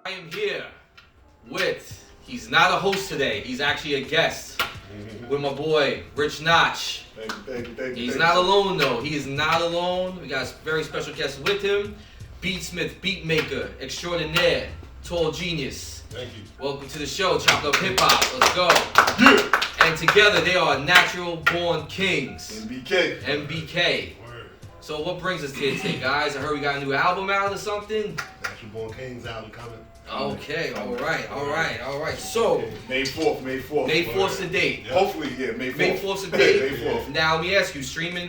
I am here with, he's not a host today, he's actually a guest, with my boy, Rich Notch. Thank you. He's not alone though, he is not alone. We got a very special guest with him, beatsmith, beatmaker, extraordinaire, tall genius. Thank you. Welcome to the show, Chopped Up Hip Hop, let's go. Yeah. And together they are natural born kings. MBK. MBK. So what brings us here today, guys? I heard we got a new album out or something. Natural Born Kings album coming. Okay, all right. So May 4th. May 4th's the date. Yeah. Hopefully, yeah, May 4th. May 4th's the date. May 4th. Now let me ask you,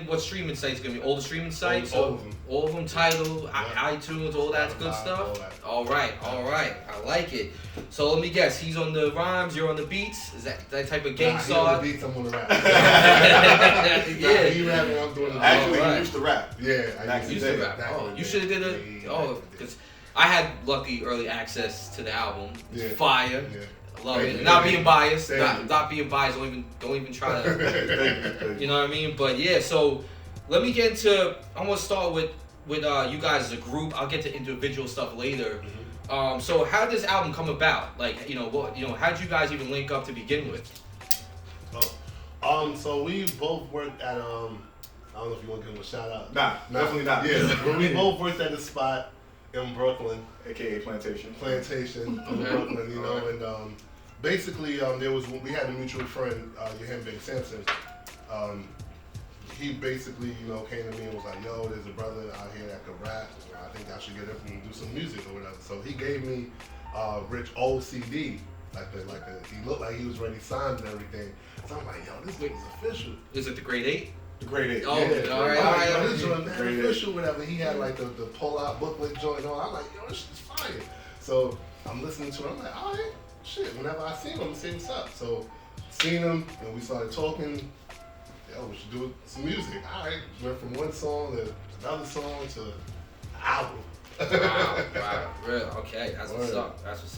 what streaming sites gonna be? All the streaming sites? All of them. All of them, Tidal, iTunes, all that good stuff? All right. I like it. So let me guess, he's on the rhymes, you're on the beats? Is that type of gang He on star? the beats, I'm on the rap. Yeah. He rapping, I'm doing the Actually, Alright. he used to rap. Yeah, Back You in used the to day. rap. Back Oh, in the you day. should have did it. Yeah, Oh, back in the because I had lucky early access to the album. It's Yeah. fire. Yeah. I love Thank it. you. Not being biased. Thank you. Not being biased. Don't even try to. Thank you. You know what I mean? But yeah. So let me get into. I'm gonna start with you guys as a group. I'll get to individual stuff later. So how did this album come about? Like how did you guys even link up to begin with? So we both worked at I don't know if you want to give him a shout out. Nah, definitely not. Yeah, but we both worked at a spot in Brooklyn, AKA Plantation. Plantation in Brooklyn, you know, and basically we had a mutual friend, Yohan Big Sampson. He basically, came to me and was like, "Yo, there's a brother out here that could rap. I think I should get him and do some music or whatever." So he gave me Rich old CD, he looked like he was already signed and everything. So I'm like, "Yo, this nigga's official." Is it the grade 8? The grade 8. Oh, Yeah, all right. This joint, man, Grade official, whatever. He had like the pull-out booklet joint on. I'm like, "Yo, this shit's fire." So I'm listening to it. I'm like, "All right, shit." Whenever I see him, I'm saying what's up. So seen him and we started talking. Yo, we should do some music. All right, went from one song to another song to an album. Wow. Real. Okay. That's what's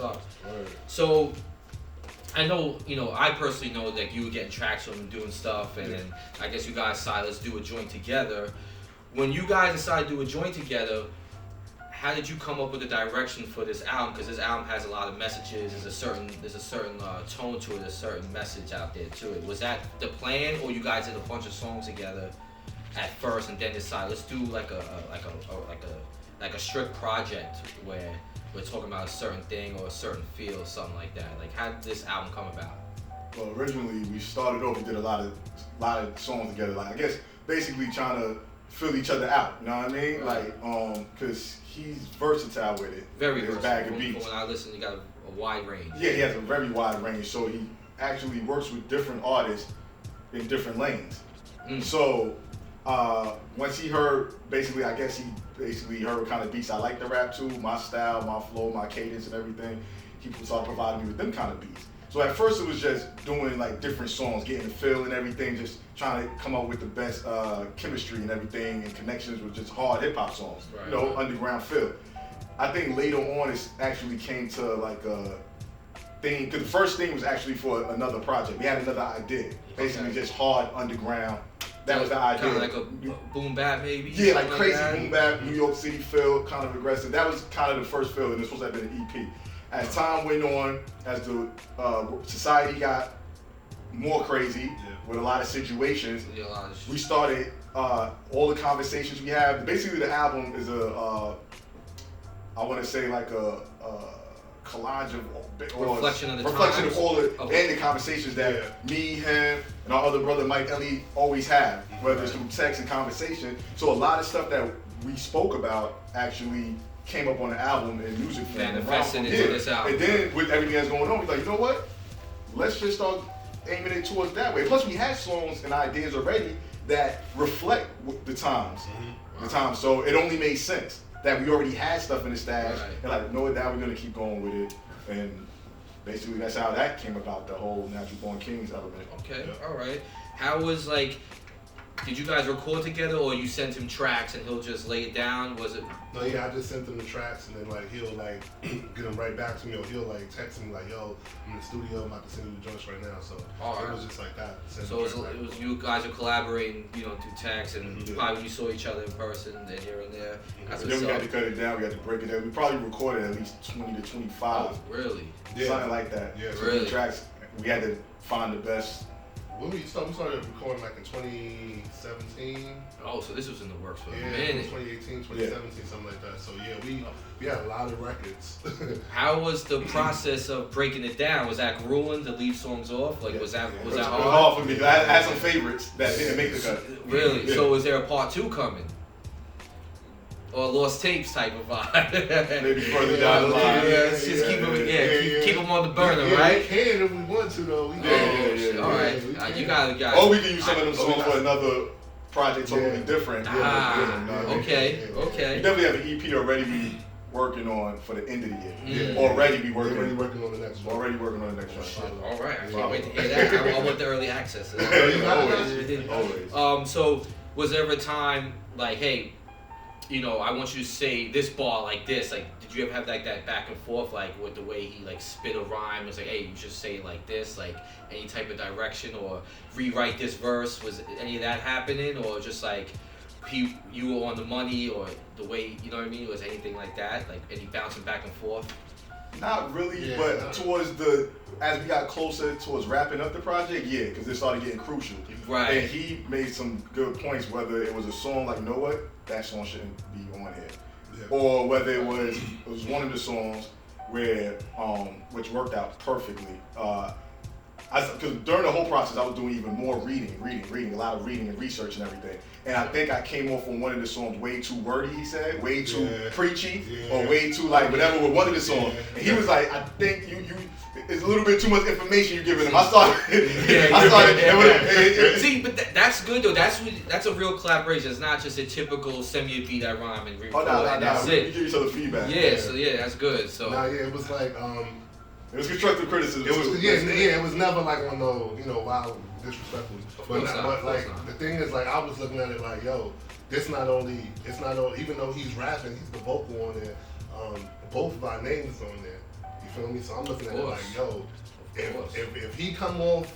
up. Word. So, I know, I personally know that you were getting traction and doing stuff, and then I guess you guys decided, let's do a joint together. When you guys decided to do a joint together, how did you come up with the direction for this album? Because this album has a lot of messages. There's a certain tone to it, a certain message out there to it. Was that the plan, or you guys did a bunch of songs together at first and then decided let's do like a strict project where we're talking about a certain thing or a certain feel or something like that? Like, how did this album come about? Well, originally we started off, we did a lot of songs together. Like, I guess basically trying to fill each other out. You know what I mean? Right. Like, cause he's versatile with it. Very His versatile. bag of beats. When I listen, you got a wide range. Yeah, he has a very wide range. So he actually works with different artists in different lanes. So once he heard, basically, I guess he heard what kind of beats I like to rap to, my style, my flow, my cadence and everything. He started providing me with them kind of beats. So at first it was just doing like different songs, getting the feel and everything, just trying to come up with the best chemistry and everything and connections with just hard hip hop songs, Right. Underground feel. I think later on it actually came to like a thing, because the first thing was actually for another project. We had another idea, basically just hard underground. That was the idea. Kind of like a boom bap maybe? Yeah, like something crazy that? boom bap, New York City feel, kind of aggressive. That was kind of the first feel, and it was supposed to have been an EP. As time went on, as the society got more crazy with a lot of situations, Yeah, a lot of we shit. started all the conversations we have. Basically, the album is I want to say like a collage of Reflection of the reflection times. of all the Okay. and the conversations that me, him, and our other brother Mike Ellie always have, whether it's through text and conversation. So a lot of stuff that we spoke about actually came up on the album in music form. Manifested into this album. And then with everything that's going on, we're like, you know what? Let's just start aiming it towards that way. Plus, we had songs and ideas already that reflect the times. The times. So it only made sense that we already had stuff in the stash. Right. And like, no, now we're gonna keep going with it. And basically, that's how that came about. The whole Natural Born Kings element. Okay, all right. How was like did you guys record together, or you sent him tracks and he'll just lay it down? Was it? No, yeah, I just sent him the tracks, and then like he'll like get them right back to me, or he'll like text me like, "Yo, I'm in the studio, I'm about to send you the joints right now." So it was just like that. So it was you guys are collaborating, you know, through text, and probably when you saw each other in person, then here and there. That's then we had to cut it down. We had to break it down. We probably recorded at least 20 to 25. Oh, really? Yeah. Something like that. Yeah, so really. Tracks. We had to find the best. When we started recording like in 2017. Oh, so this was in the works for a minute. 2018, 2017, something like that. So yeah, we had a lot of records. How was the process of breaking it down? Was that grueling to leave songs off? Like was that it was hard? hard for me. I had some favorites that didn't make the cut. Really? Yeah. So is there a part 2 coming? Or lost tapes type of vibe? Maybe further down the line. Just keep them on the burner, right? We can if we want to though. All right. You got. Or we can use some of them songs for another project, totally different. Okay. We definitely have an EP already we working on for the end of the year. Already working on the next one. Already working on the next one. All right. I can't wait to hear that. I want the early access. Always. So was there ever a time like, hey, you know, I want you to say this bar like this. Like, did you ever have like that back and forth, like with the way he like spit a rhyme? It's like, hey, you should say it like this, like any type of direction, or rewrite this verse. Was any of that happening, or just like you were on the money, or the way, you know what I mean? Was anything like that, like any bouncing back and forth? Not really, but towards as we got closer towards wrapping up the project, yeah, because it started getting crucial. Right. And he made some good points, whether it was a song like, you know what, that song shouldn't be on here. Yeah. Or whether it was one of the songs where, which worked out perfectly. Because during the whole process, I was doing even more reading, a lot of reading and research and everything. And I think I came off on one of the songs way too wordy, he said, way too preachy, or way too like whatever with one of the songs. And he was like, I think you it's a little bit too much information you're giving him. I started. See, but that's good though. That's a real collaboration. It's not just a typical send me a beat, I rhyme and record. That's it. We give each other feedback. Yeah, so that's good. So it was like it was constructive criticism too. It was never like on no, wild disrespectful. But like the thing is, like I was looking at it like, yo, it's not only even though he's rapping, he's the vocal on there. Both of our names is on there. You feel me? So I'm looking at it like, yo, if he come off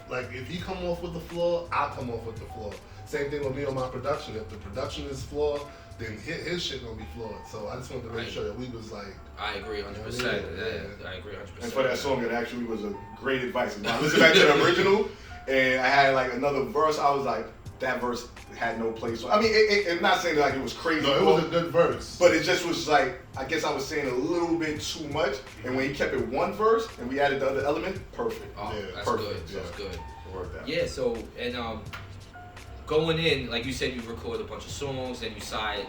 with the floor, I'll come off with the floor. Same thing with me on my production. If the production is flawed, then his shit gonna be flawed. So I just wanted to make sure that we was like. I agree 100%. Yeah, I agree 100%. And for that song, it actually was a great advice. When I listened back to the original, and I had like another verse, I was like, that verse had no place. I mean, I'm not saying that like it was crazy. No, it was a good verse. But it just was like, I guess I was saying a little bit too much. And when he kept it one verse and we added the other element, perfect. Oh, yeah, that's perfect. good. That's good. It worked out. Yeah. So going in, like you said, you record a bunch of songs, and you decide,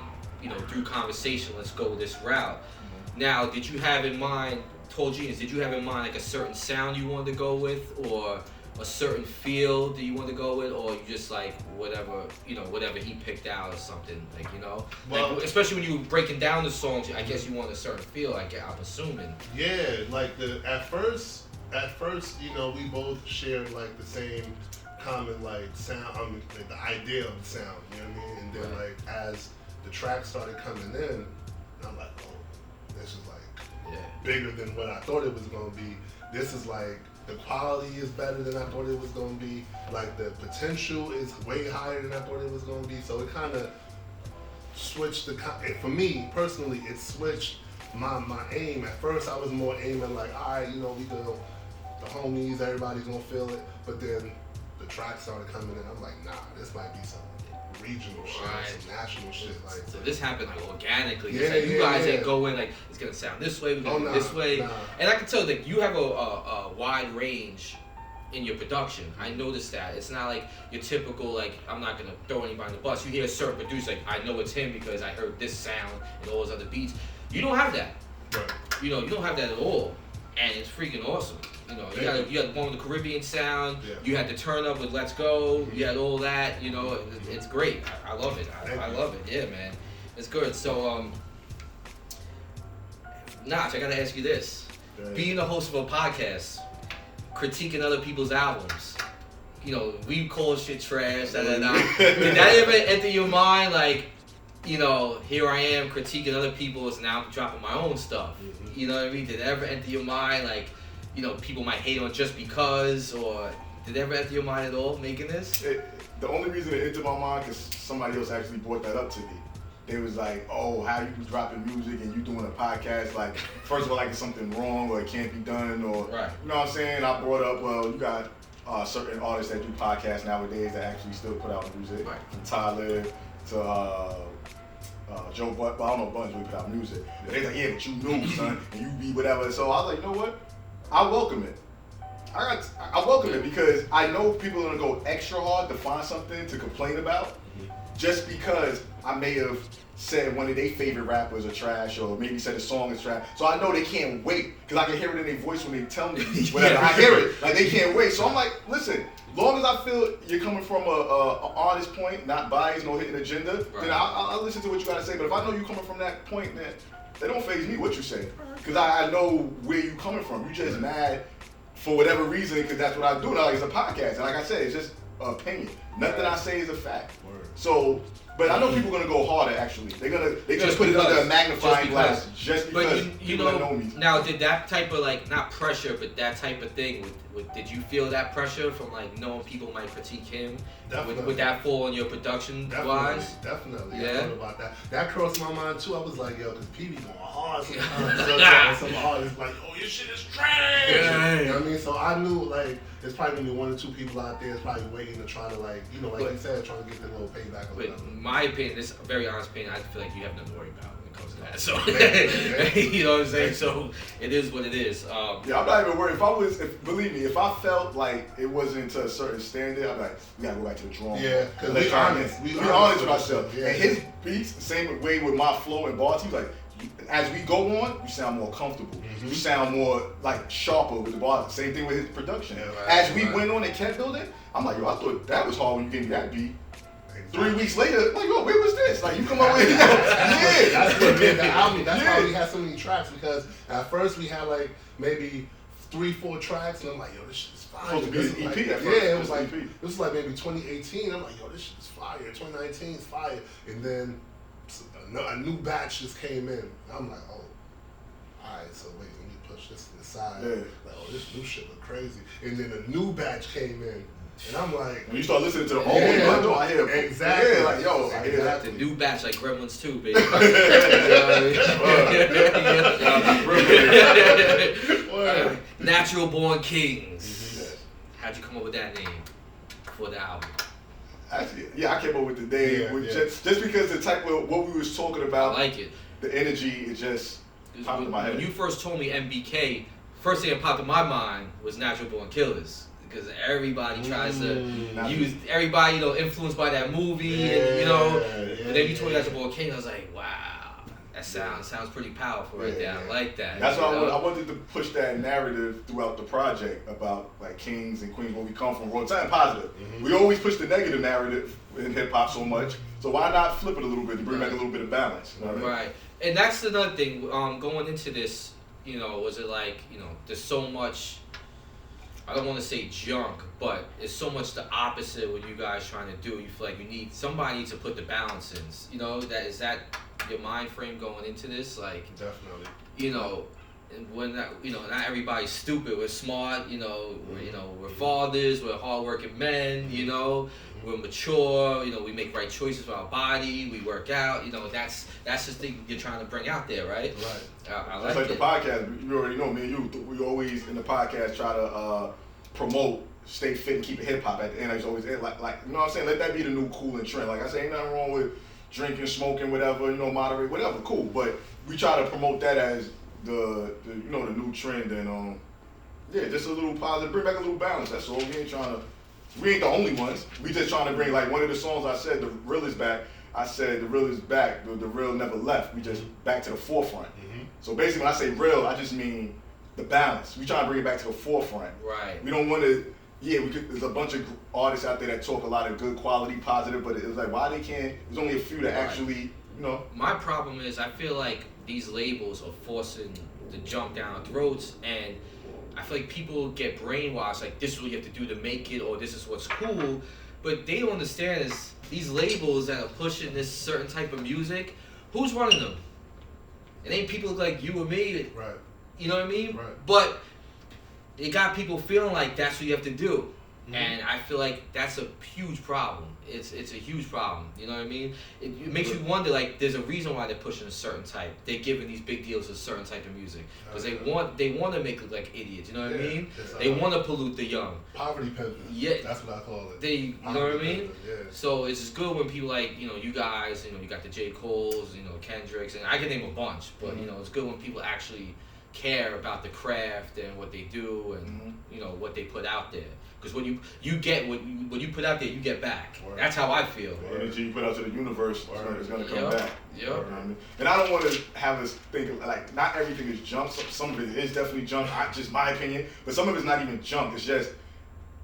through conversation, let's go this route. Mm-hmm. Now, did you have in mind, did you have in mind like a certain sound you wanted to go with, or a certain feel that you want to go with, or you just like whatever he picked out or something, well, like, especially when you were breaking down the songs, I guess you want a certain feel, I'm assuming. Yeah, like at first, we both shared like the same common like sound, like the idea of the sound, you know what I mean? And then like as the tracks started coming in, I'm like, oh, this is like bigger than what I thought it was gonna be. This is like, the quality is better than I thought it was going to be. Like, the potential is way higher than I thought it was going to be. So it kind of switched for me, personally, it switched my aim. At first, I was more aiming like, all right, we go, the homies, everybody's going to feel it. But then the tracks started coming in. I'm like, nah, this might be some regional shit, some national shit. Like, so this happened like organically. You guys that go in like, it's gonna sound this way, we're gonna do this way. And I can tell that you have a wide range in your production. I noticed that. It's not like your typical, like, I'm not gonna throw anybody on the bus. You hear a certain producer, like, I know it's him because I heard this sound and all those other beats. You don't have that. Right. You don't have that at all. And it's freaking awesome. You had one with the Caribbean sound. Yeah. You had the turn up with Let's Go. You had all that. It's great. I love it. I love it. Yeah, man, it's good. So, Notch, I gotta ask you this: being a host of a podcast, critiquing other people's albums, we call shit trash, Did that ever enter your mind, like, here I am critiquing other people's, and now I'm dropping my own stuff? Mm-hmm. You know what I mean? Did it ever enter your mind, like, people might hate on just because, or did it ever enter your mind at all making this? The only reason it entered my mind because somebody else actually brought that up to me. They was like, "Oh, how you dropping music and you doing a podcast? Like, first of all, like it's something wrong or it can't be done, or right. You know what I'm saying?" I brought up, well, you got certain artists that do podcasts nowadays that actually still put out music, right. From Tyler to Joe Butt. Well, I don't know Buns really put out music. They like, "Yeah, but you new, son, and you be whatever." So I was like, you know what? I welcome it. I welcome it because I know people are gonna go extra hard to find something to complain about, just because I may have said one of their favorite rappers are trash, or maybe said a song is trash. So I know they can't wait because I can hear it in their voice when they tell me whatever. I hear it, like they can't wait. So I'm like, listen, long as I feel you're coming from a honest point, not biased, no hidden agenda, right. Then I'll listen to what you gotta say. But if I know you're coming from that point, then they don't faze me what you say, because I know where you coming from. You just mad for whatever reason, because that's what I do. Now, it's a podcast, and like I said, it's just an opinion. Nothing I say is a fact. So, but I know people are gonna go harder. Actually, they're gonna put it under a magnifying glass just because people that know me. Now, did that type of, like, not pressure, but that type of thing, did you feel that pressure from, like, knowing people might critique him? Would that fall on your production wise? Definitely. Yeah. I thought about that. That crossed my mind too. I was like, yo, because PB going hard sometimes. Some artists like, oh, your shit is trash. Yeah. You know what I mean? So I knew, like, there's probably gonna be one or two people out there that's probably waiting to try to, like, like you said, trying to get their little payback or whatever. In my opinion, this is a very honest opinion, I feel like you have nothing to worry about when it comes to that. So, you know what I'm saying? So, it is what it is. Yeah, I'm not even worried. Believe me, if I felt like it wasn't to a certain standard, I'm like, we gotta go back to the drawing board. Yeah, because we honest. We honest with ourselves. Yeah. And his beats, the same way with my flow and bars, he's like, as we go on, you sound more comfortable. Mm-hmm. You sound more, like, sharper with the bars. Same thing with his production. Yeah, right, as we went on and kept building, I'm like, yo, I thought that was hard when you gave me that beat. 3 weeks later, like, yo, where was this? Like, you come up with, yeah. That's what made the album. That's why we had so many tracks, because at first we had, like, maybe 3-4 tracks, and I'm like, yo, this shit is fire. Supposed to be an EP at first. Yeah, it was like, this was like maybe 2018. I'm like, yo, this shit is fire. 2019 is fire. And then a new batch just came in. I'm like, oh, all right, so wait, let me push this to the side. Yeah. Like, oh, this new shit look crazy. And then a new batch came in. And I'm like, when you start listening to the old one, I hear exactly. Yeah, like, yo, I hear that. The new batch, like Gremlins 2, baby. Natural Born Kings. Mm-hmm. How'd you come up with that name for the album? Actually, yeah, I came up with the name just because the type of what we was talking about. I like it. The energy, it just popped in my head. When you first told me MBK, first thing that popped in my mind was Natural Born Killers. Because everybody tries to use, everybody, influenced by that movie, and then you told me Natural Born King, I was like, wow, that sounds pretty powerful right there. I like that. That's why I wanted to push that narrative throughout the project about, like, kings and queens, where we come from, raw time positive. Mm-hmm. We always push the negative narrative in hip hop so much, so why not flip it a little bit to bring back a little bit of balance? You know what I mean? Right, and that's another thing. Going into this, was it like, there's so much. I don't want to say junk, but it's so much the opposite of what you guys trying to do. You feel like somebody needs to put the balance in. Is that your mind frame going into this? Like, definitely. And when not everybody's stupid. We're smart. We're fathers. We're hardworking men. We're mature. We make right choices for our body. We work out. That's the thing you're trying to bring out there, right? Right. I like it. The podcast. You already know me and you. We always in the podcast try to promote, stay fit, and keep it hip hop. At the end, I always like you know what I'm saying. Let that be the new cool and trend. Like I say, ain't nothing wrong with drinking, smoking, whatever. Moderate, whatever. Cool. But we try to promote that as the new trend, and just a little positive, bring back a little balance. That's all. We ain't the only ones. We just trying to bring, like, one of the songs I said, the real is back. I said the real is back. The real never left. We just back to the forefront. Mm-hmm. So basically, when I say real, I just mean the balance. We trying to bring it back to the forefront. Right. We don't want to. Yeah, there's a bunch of artists out there that talk a lot of good quality, positive, but it's like, why they can't? There's only a few that actually, My problem is I feel like these labels are forcing the jump down our throats, and I feel like people get brainwashed, like this is what you have to do to make it, or this is what's cool. But they don't understand is these labels that are pushing this certain type of music, who's running them? It ain't people like you or me. Right. You know what I mean? Right. But it got people feeling like that's what you have to do. Mm-hmm. And I feel like that's a huge problem. It's a huge problem. You know what I mean? It makes you wonder, like, there's a reason why they're pushing a certain type. They're giving these big deals to a certain type of music. Because they want to make it like idiots. You know what I mean? They want to pollute the young. Poverty pimping. Yeah. That's what I call it. You know what I mean? Pimping, yeah. So it's just good when people like, you guys, you got the J. Cole's, Kendricks, and I can name a bunch. But, it's good when people actually care about the craft and what they do and what they put out there. Because when you get when you put out there, you get back. Word. That's how I feel. The energy you put out to the universe is going to come back. Yep. You know what I mean? And I don't want to have us think like not everything is junk. Some of it is definitely junk. Just my opinion. But some of it's not even junk. It's just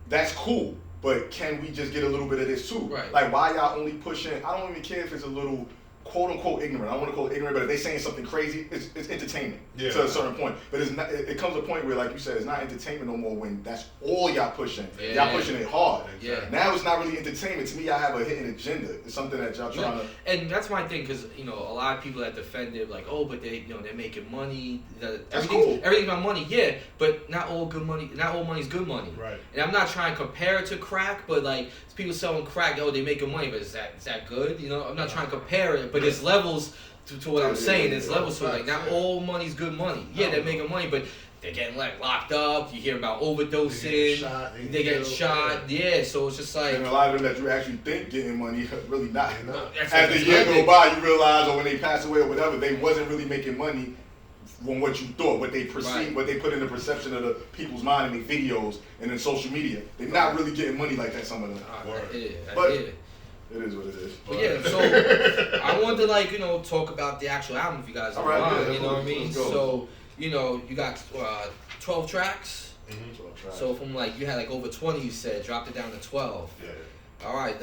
that's cool. But can we just get a little bit of this too? Right. Like why y'all only pushing? I don't even care if it's a little quote unquote ignorant. I don't want to call it ignorant, but if they saying something crazy, it's entertainment to a certain point. But it's not. It comes a point where, like you said, it's not entertainment no more when that's all y'all pushing. Yeah. Y'all pushing it hard. Yeah. Now it's not really entertainment. To me, y'all have a hidden agenda. It's something that y'all trying to. And that's my thing, because a lot of people that defend it, like, oh, but they're making money. Everything's about money, yeah. But not all money's good money. Right. And I'm not trying to compare it to crack, but like people selling crack, oh, they making money, but is that good? I'm not trying to compare it, but there's levels to what I'm saying. There's levels to it. Like not all money's good money. Yeah, they're making money, but they're getting like locked up. You hear about overdosing. They get shot. Yeah, so it's just like. And a lot of them that you actually think getting money, really not. As the year go by, you realize, or when they pass away or whatever, they wasn't really making money from what you thought, what they perceive, what they put in the perception of the people's mind in their videos and in social media. They're not really getting money like that, some of them. But it is what it is. But yeah, so I wanted to talk about the actual album if you guys don't mind, you know what I mean? So, you got 12 tracks. Mm-hmm. 12 tracks. So from you had over 20, you said, dropped it down to 12. Yeah. All right,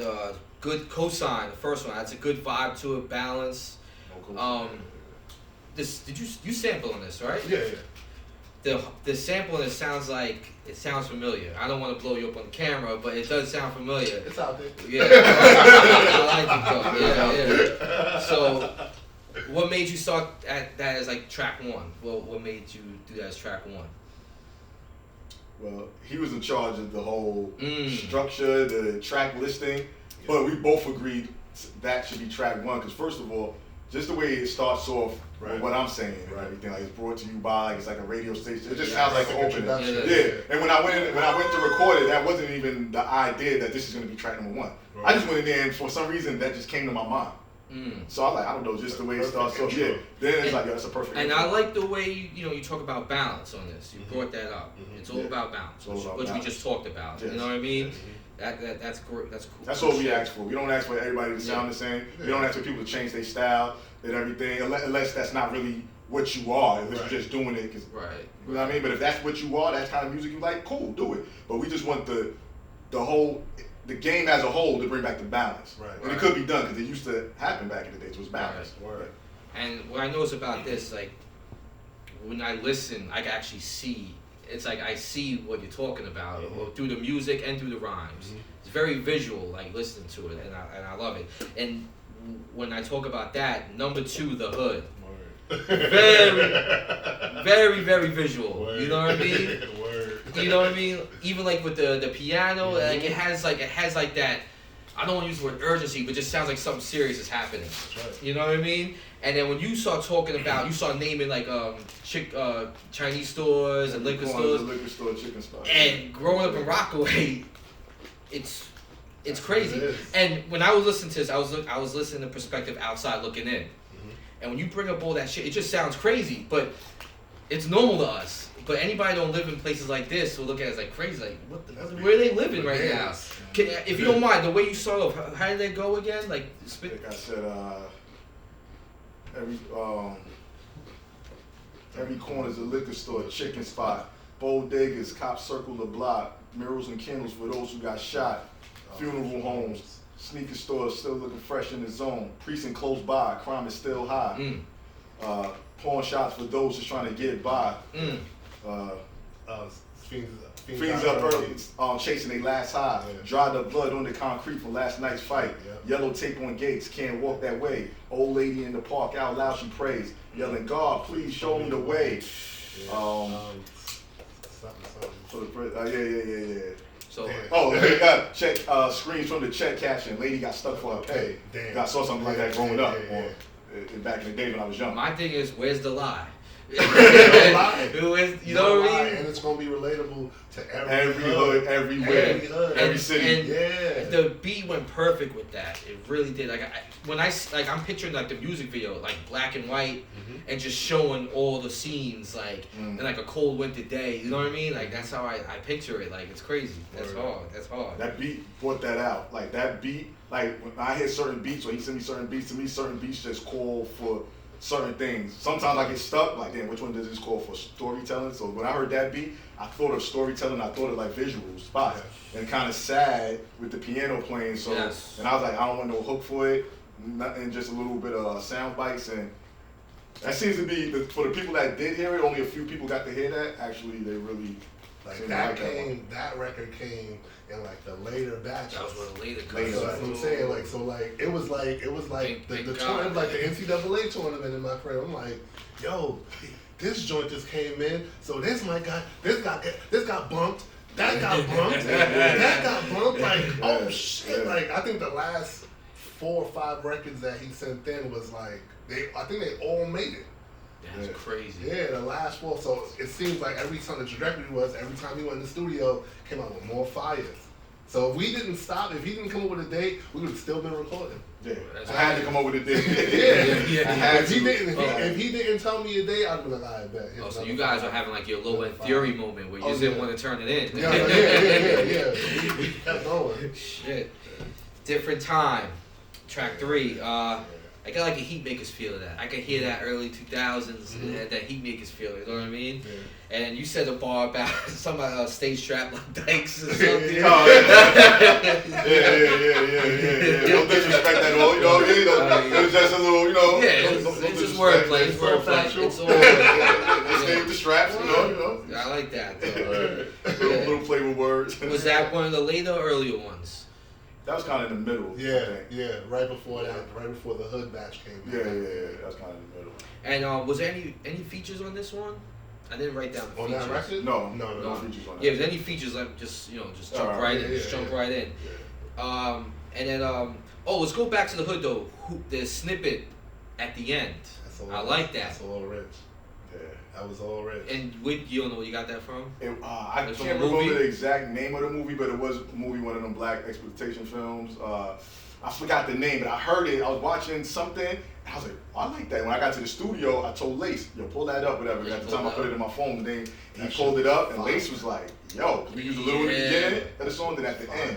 good cosign, the first one. That's a good vibe to it, balance. Did you sample on this, right? Yeah. The sample in it sounds familiar. I don't want to blow you up on the camera, but it does sound familiar. It's out there. Yeah, I like it though. Yeah. So, what made you start at that as track one? What made you do that as track one? Well, he was in charge of the whole structure, the track listing, but we both agreed that should be track one because first of all, just the way it starts off with what I'm saying and everything, it's brought to you by, it's like a radio station. It just sounds like an opening. Yeah. And when I went to record it, that wasn't even the idea that this is going to be track number one. Right. I just went in there and for some reason that just came to my mind. So I was like, I don't know, just the way it starts. So then it's that's a perfect. And I like the way you talk about balance on this. You brought that up. It's all about balance, which we just talked about. Yes. You know what I mean? That's great. That's cool. That's all we ask for. We don't ask for everybody to sound the same. We don't ask for people to change their style and everything, unless that's not really what you are. Unless you're just doing it, you know what I mean. But if that's what you are, that's kind of music you like, cool, do it. But we just want the game as a whole to bring back the balance. And it could be done because it used to happen back in the day. So it was balanced. And what I notice about this, when I listen, I can actually see. It's I see what you're talking about through the music and through the rhymes. It's very visual, listening to it, and I love it. And when I talk about that, number 2, the hood. Very, very, very visual. You know what I mean? You know what I mean? Even with the piano, it has that. I don't want to use the word urgency, but it just sounds like something serious is happening. You know what I mean? And then when you start talking about, you start naming Chinese stores and liquor stores. Liquor store, chicken spots. And growing up in Rockaway, it's crazy. And when I was listening to this, I was listening to perspective outside looking in. And when you bring up all that shit, it just sounds crazy, but it's normal to us. But anybody don't live in places like this will look at it as crazy. Where are they living right now? If you don't mind, the way you start off, how did they go again? Like I said, every corner's a liquor store, chicken spot, bodegas, cops circle the block, murals and candles for those who got shot, funeral homes, sneaker stores still looking fresh in the zone, precinct close by, crime is still high, pawn shops for those just trying to get by. Fiends up early, chasing their last high. Yeah. Dried up blood on the concrete from last night's fight. Yeah. Yellow tape on gates, can't walk that way. Old lady in the park, out loud she prays. Yelling, God, please show me the way. Yeah. So, Check screens from the check cashing. Lady got stuck for her pay. Damn. I saw something like that growing up, or back in the day when I was young. my thing is, where's the lie? Lie. You know what I mean? And it's gonna be relatable to Every hood, everywhere, every city. The beat went perfect with that. It really did. Like I'm picturing like the music video, like black and white, and just showing all the scenes, like in like a cold winter day. You know what I mean? Like that's how I picture it. Like it's crazy. That's hard. That beat brought that out. Like that beat, like when I hear certain beats, or he send me certain beats, to me certain beats just call for certain things. Sometimes I get stuck, like, damn, which one does this call for storytelling? So when I heard that beat, I thought of storytelling, I thought of like visual spots, and kind of sad with the piano playing. So, and I was like, I don't want no hook for it, nothing, just a little bit of sound bites. And that seems to be, for the people that did hear it, only a few people got to hear that. Actually, they really like that came. That record came in like the later batches. That was one of the later cuts. So that's what I'm saying. Like so, like it was like the tournament, like the NCAA tournament in my career. I'm like, yo, this joint just came in. So this got bumped. That got bumped. That got bumped. Like oh shit. Like I think the last 4 or 5 records that he sent in was like I think they all made it. That's crazy. Yeah, the last 4. So it seems like every time the trajectory was, every time he went in the studio, came out with more fires. So if we didn't stop, if he didn't come up with a date, we would have still been recording. Yeah, I had to come up with a date. If he didn't tell me a date, I'd be like, I bet. So you guys are having like your low end theory moment where you didn't want to turn it in. Yeah. We kept going. Shit. Different time. Track 3. I got like a Heat Makers feel of that. I could hear that early 2000s, that Heat Makers feel. You know what I mean? Yeah. And you said a bar about something about stage strap like dykes or something. Yeah. Don't disrespect that all. You know what I mean? It was just a little, you know. Yeah, it's just wordplay. It's wordplay. It's all. Stay with the straps, you know. I like that. Little play with words. Was that one of the later or earlier ones? That was kind of in the middle. Yeah, right before that, right before the Hood batch came. Yeah, that was kind of in the middle. And was there any features on this one? I didn't write down the features. On that record? No features on that. Yeah, if there's any features, like just jump right in. Jump right in. Yeah. And then let's go back to the Hood though. The snippet at the end. I like that. That's all rich. Yeah, that was all rich. And you don't know where you got that from? I can't remember the exact name of the movie, but it was a movie, one of them black exploitation films. I forgot the name, but I heard it. I was watching something, and I was like, I like that. When I got to the studio, I told Lace, yo, pull that up, whatever. At the time, I put it in my phone, and then he pulled it up, and Lace was like, yo, we used a little in the beginning of the song, then at the end.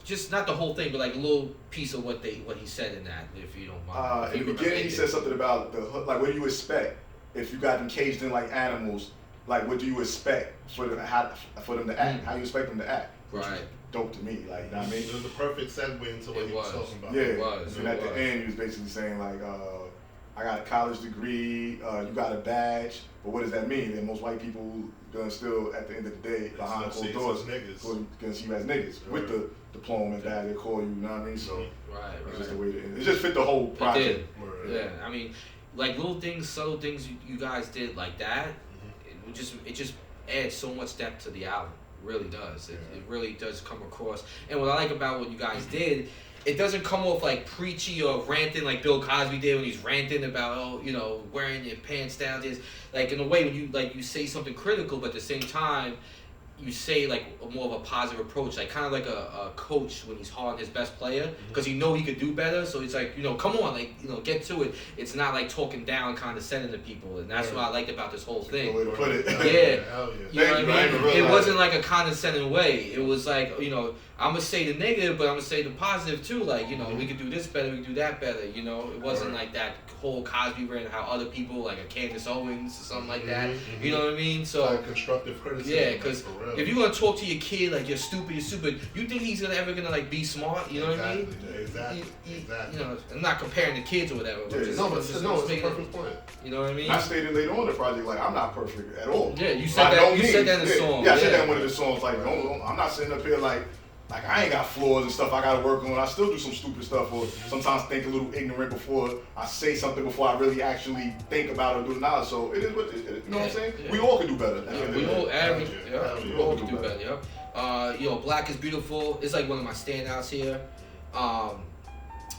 Just not the whole thing, but like a little piece of what he said in that, if you don't mind. In the beginning, he said something about like, what do you expect if you got them caged in like animals? Like, what do you expect for them to act? How you expect them to act? Right. Dope to me, like, you know what I mean? It was the perfect segue into what he was talking about. Yeah, it was. And at the end, he was basically saying like, I got a college degree, you got a badge, but what does that mean? And most white people gonna still, at the end of the day, behind closed doors, gonna see you as niggas with the diploma and badge. They call you know what I mean? So it's just the way it just fit the whole project. Yeah, I mean, like little things, subtle things you guys did like that. It just adds so much depth to the album. It really does. It really does come across. And what I like about what you guys did, it doesn't come off like preachy or ranting like Bill Cosby did when he's ranting about wearing your pants down. There's like in a way when you say something critical, but at the same time you say like more of a positive approach, like kind of like a coach when he's hard his best player because he could do better. So it's like come on, like get to it. It's not like talking down, condescending to people, and that's what I liked about this whole thing. The way to put it. Yeah, you know what I mean. It wasn't like a condescending way. It was like I'm gonna say the negative, but I'm gonna say the positive too. Like, you know, we could do this better, we could do that better. You know, it wasn't like that whole Cosby rant, how other people, like a Candace Owens or something like that. You know what I mean? So like constructive criticism. Yeah, because if you're gonna talk to your kid like you're stupid, you think he's ever gonna like be smart? You know what I mean? Exactly. You know, I'm not comparing the kids or whatever. But Yeah, it's a perfect point. You know what I mean? I stated later on in the project, like, I'm not perfect at all. Yeah, you said that. You said that in the song. Yeah, I said that in one of the songs. Like, no, I'm not sitting up here like I ain't got flaws and stuff I gotta work on. I still do some stupid stuff, or sometimes think a little ignorant before I say something before I really actually think about it or do the knowledge. So it is what it is. You know what I'm saying? Yeah. We all can do better. We all can do better. Yeah. Black is Beautiful. It's like one of my standouts here.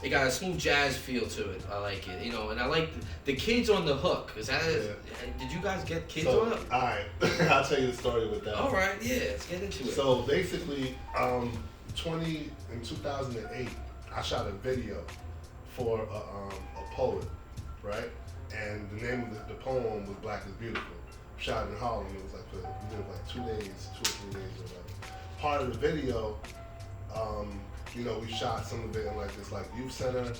It got a smooth jazz feel to it. I like it, you know, and I like the kids on the hook. Is that did you guys get kids on it? All right, I'll tell you the story with that. All right, yeah, let's get into it. So basically, in 2008, I shot a video for a poet, right? And the name of the poem was Black is Beautiful. Shot in Harlem. It was like we did like 2 or 3 days or whatever. Part of the video. You know, we shot some of it in like this youth center.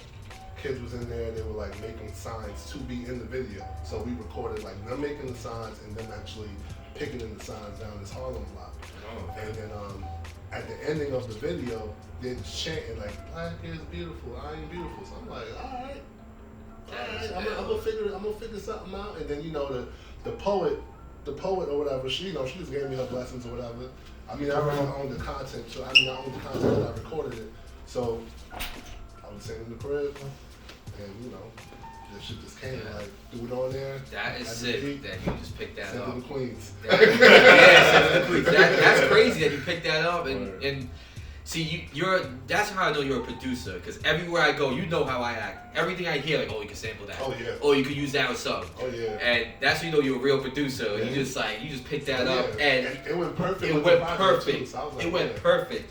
Kids was in there, they were like making signs to be in the video. So we recorded like them making the signs and them actually picketing the signs down this Harlem block. Oh. And then at the ending of the video, they're just chanting like, Black is beautiful, I am beautiful. So I'm like, all right, I'm gonna figure something out. And then, you know, the poet or whatever, she just gave me her blessings or whatever. I mean, I own the content, so I own the content and I recorded it. So I was sitting in the crib, and you know, this shit just came like, do it on there. That is sick that you just picked that up. Send to the Queens. Send to the Queens. That's crazy that you picked that up and see, that's how I know you're a producer, because everywhere I go, you know how I act. Everything I hear, like, oh, you can sample that. Oh, yeah. Oh, you could use that or something. Oh, yeah. And that's when you know you're a real producer. Yeah. You just picked that up, and it went perfect. It went perfect. So I was like, it went perfect.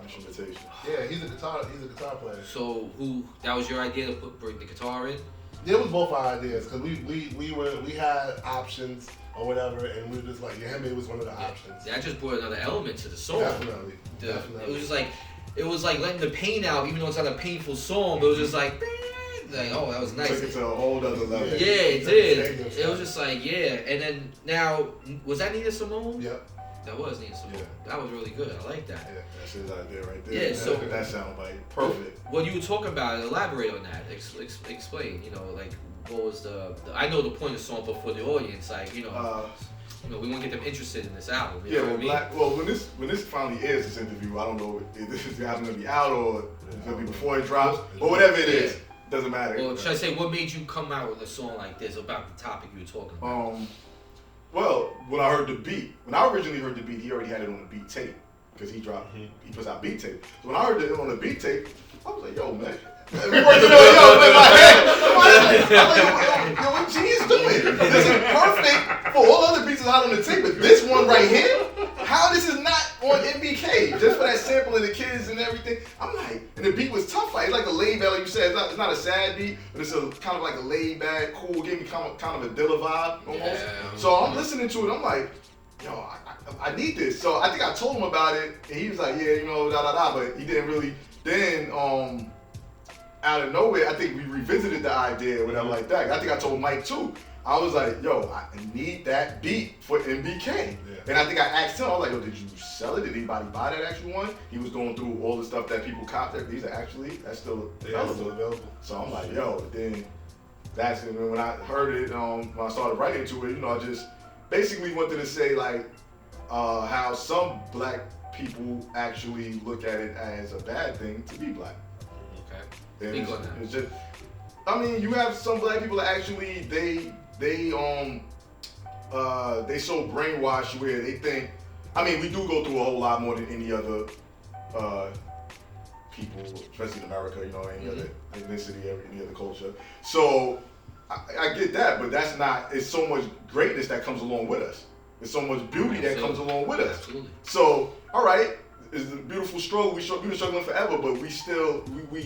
Instrumentation. Yeah, he's a guitar player. So that was your idea to bring the guitar in? It was both our ideas, because we had options or whatever, and we were just like, Yehime was one of the options. That just brought another element to the song. Definitely. It was like letting the pain out, even though it's not a painful song, but it was just like, oh, that was nice. Took it to a whole other level. Yeah, it did. It was just like, yeah. And then now, was that Nina Simone? Yep. That was Nina Simone. Yeah. That was really good. I like that. Yeah, that's his idea right there. Yeah, so that sounds like perfect. What you were talking about, elaborate on that. Explain. You know, like what was the I know the point of the song, but for the audience, like we want to get them interested in this album. You know what I mean? When this finally airs, this interview, I don't know if this is album gonna be out or it's gonna be before it drops, but whatever it is, doesn't matter. Well, should I say what made you come out with a song like this about the topic you were talking about? Well, when I originally heard the beat, he already had it on the beat tape because he puts out beat tape. So when I heard it on the beat tape, I was like, yo, man. What G is doing? This is perfect for all other beats out on the tape, but this one right here, how this is not on MBK, just for that sample of the kids and everything. I'm like, and the beat was tough, like it's like a laid back, like you said, it's not a sad beat, but it's a kind of like a laid back, cool, gave me kind of a Dilla vibe almost. Yeah. So I'm listening to it, I'm like, yo, I need this. So I think I told him about it, and he was like, yeah, you know, but he didn't really. Then out of nowhere, I think we revisited the idea or whatever like that. I think I told Mike too. I was like, yo, I need that beat for MBK. Yeah. And I think I asked him, I was like, yo, did you sell it? Did anybody buy that actual one? He was going through all the stuff that people copied. That's still available. So I'm like, yo, then that's when I heard it, when I started writing to it, you know, I just basically wanted to say like how some black people actually look at it as a bad thing to be black. And it's just, I mean, you have some black people that actually they so brainwashed where they think. I mean, we do go through a whole lot more than any other people, especially in America. You know, any other ethnicity, any other culture. So I get that, but that's not. It's so much greatness that comes along with us. There's so much beauty that comes along with us. Absolutely. So, all right. It's a beautiful struggle. We've been struggling forever, but we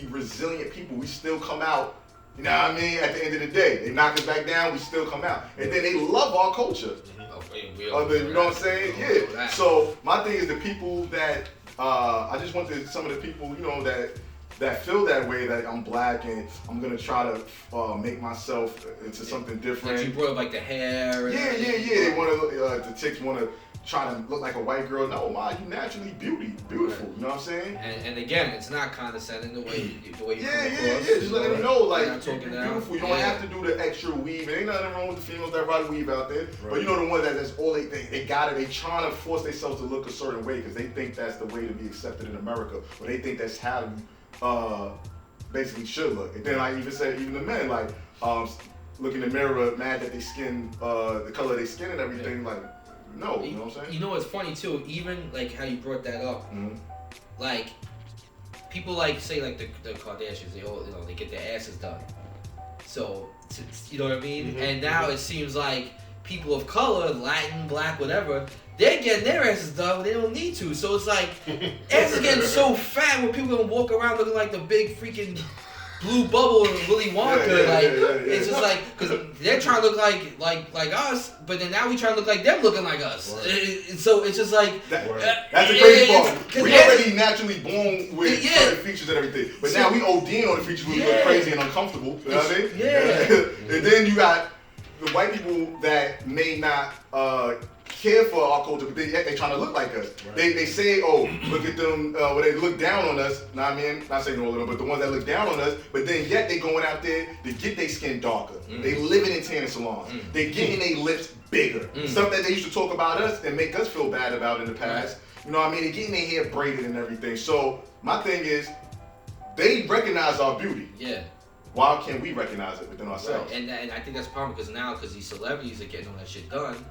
resilient people. We still come out, you know what I mean? At the end of the day, they knock us back down, we still come out. And then they love our culture. You know what I'm saying? Yeah. So my thing is the people that I just want some of the people, you know, that feel that way, that I'm black and I'm gonna try to make myself into something different. Like you brought up like the hair. Yeah. They want to, the chicks want to try to look like a white girl. No, ma, you naturally beautiful. Right. You know what I'm saying? And again, it's not condescending the way you come across. Yeah. Just letting them know, like, you're beautiful. You don't have to do the extra weave. It ain't nothing wrong with the females that ride weave out there. Right. But you know the ones that's all they got it. They trying to force themselves to look a certain way because they think that's the way to be accepted in America, or they think that's how you basically should look. And then I even said, even the men, like, look in the mirror, mad that they skin, the color of their skin and everything, like. No, you know what I'm saying? You know what's funny too? Even like how you brought that up, like people like say like the Kardashians, they all they get their asses done. So you know what I mean? And now it seems like people of color, Latin, black, whatever, they're getting their asses done, but they don't need to. So it's like asses getting so fat where people gonna walk around looking like the big freaking blue bubble and Willy Wonka, it's just like, because they're trying to look like us, but then now we trying to look like them looking like us. So it's just like that's the crazy part. We already naturally born with certain features and everything, but now we OD on the features. We look crazy and uncomfortable. You know what I mean? Yeah. And then you got the white people that may not care for our culture, but they trying to look like us. Right. They say, oh, look at them, where they look down on us. Know what I mean? Not saying all of them, but the ones that look down on us, but then yet they going out there to get their skin darker. They living in tanning salons. They getting their lips bigger. Stuff that they used to talk about us and make us feel bad about in the past. You know what I mean? They getting their hair braided and everything. So my thing is, they recognize our beauty. Yeah. Why can't we recognize it within ourselves? Right. And I think that's the problem, because these celebrities are getting all that shit done.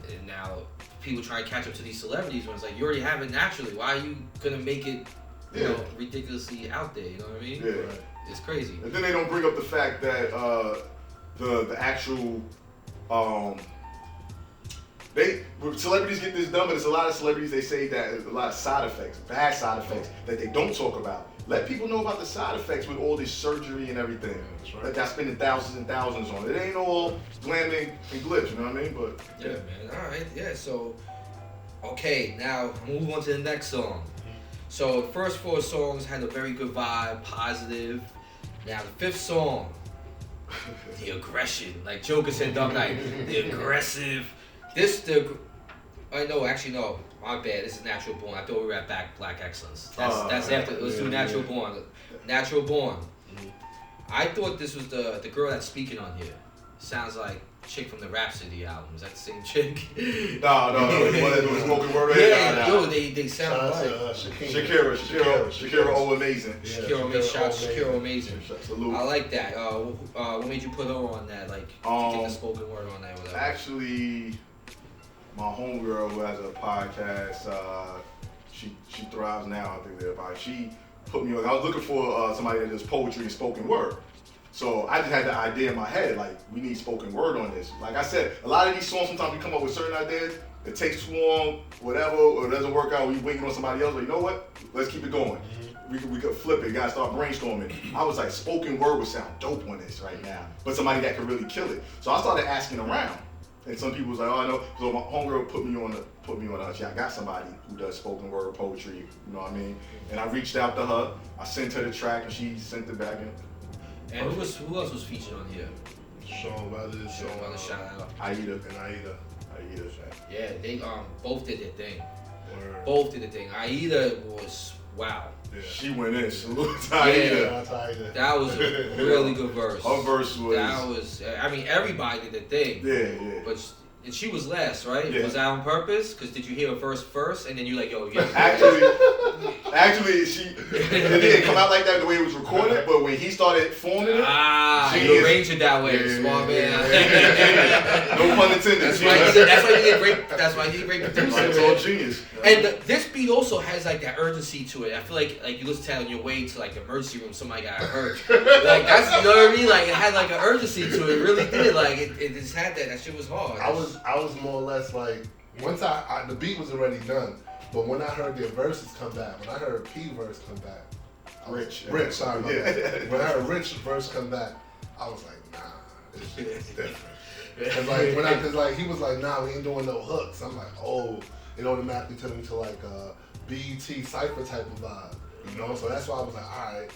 And now people try to catch up to these celebrities when it's like, you already have it naturally. Why are you gonna make it, you know, ridiculously out there? You know what I mean? Yeah. Right. It's crazy. And then they don't bring up the fact that the actual celebrities get this done, but there's a lot of celebrities, they say that there's a lot of side effects, bad side effects that they don't talk about. Let people know about the side effects with all this surgery and everything. That's right. That spending thousands and thousands on it. It ain't all glam and glitz, you know what I mean? But yeah, man. All right, yeah. So, okay, now move on to the next song. So, the first 4 songs had a very good vibe, positive. Now, the 5th song, the aggression, like Joker said, Dark Knight, the aggressive. No, my bad. This is Natural Born. I thought we were at Black Excellence. That's after. Let's do Natural Born. Natural Born. I thought this was the girl that's speaking on here. Sounds like chick from the Rhapsody album. Is that the same chick? No. The one that doing spoken word. Yo, they sound like Shakira. Oh, amazing. Shakira, amazing. Salute. I like that. What made you put her on that? Like to get the spoken word on that? Whatever. Actually, my homegirl who has a podcast, she thrives now. I think she put me on. I was looking for somebody that does poetry and spoken word. So I just had the idea in my head, like, we need spoken word on this. Like I said, a lot of these songs, sometimes we come up with certain ideas, it takes too long, whatever, or it doesn't work out, we waiting on somebody else, but you know what? Let's keep it going. We could flip it, gotta start brainstorming. I was like, spoken word would sound dope on this right now, but somebody that could really kill it. So I started asking around. And some people was like, oh, I know. So my homegirl put me on I got somebody who does spoken word poetry, you know what I mean? And I reached out to her, I sent her the track, and she sent it back in. And who else was featured on here? Sean Brothers, shout out. Aida. Yeah, they both did their thing. Both did the thing. Aida was wow. Yeah. She went in. Salute to Aida. That was a really good verse. Her verse was. That was. I mean, everybody did their thing. Yeah. But she was last, right? Yeah. Was that on purpose? Because did you hear her first, and then you like, yo, yeah. Actually, it didn't come out like that the way it was recorded. But when he started forming it, you arranged it that way, smart man. No pun intended. That's why you get great. That's why you get great producer. It's all genius. And this beat also has like that urgency to it. I feel like you listen to it on your way to like the emergency room, somebody got hurt. Like that's, you know what I mean? Like it had like an urgency to it. It really did. Like it just had that. That shit was hard. I was more or less like, once I the beat was already done, but when I heard their verses come back, when I heard P verse come back, Rich, sorry, when I heard Rich verse come back, I was like, nah, this shit is different. Cause like he was like, nah, we ain't doing no hooks. I'm like, oh, it automatically took me to like BET Cypher type of vibe, you know. So that's why I was like, all right,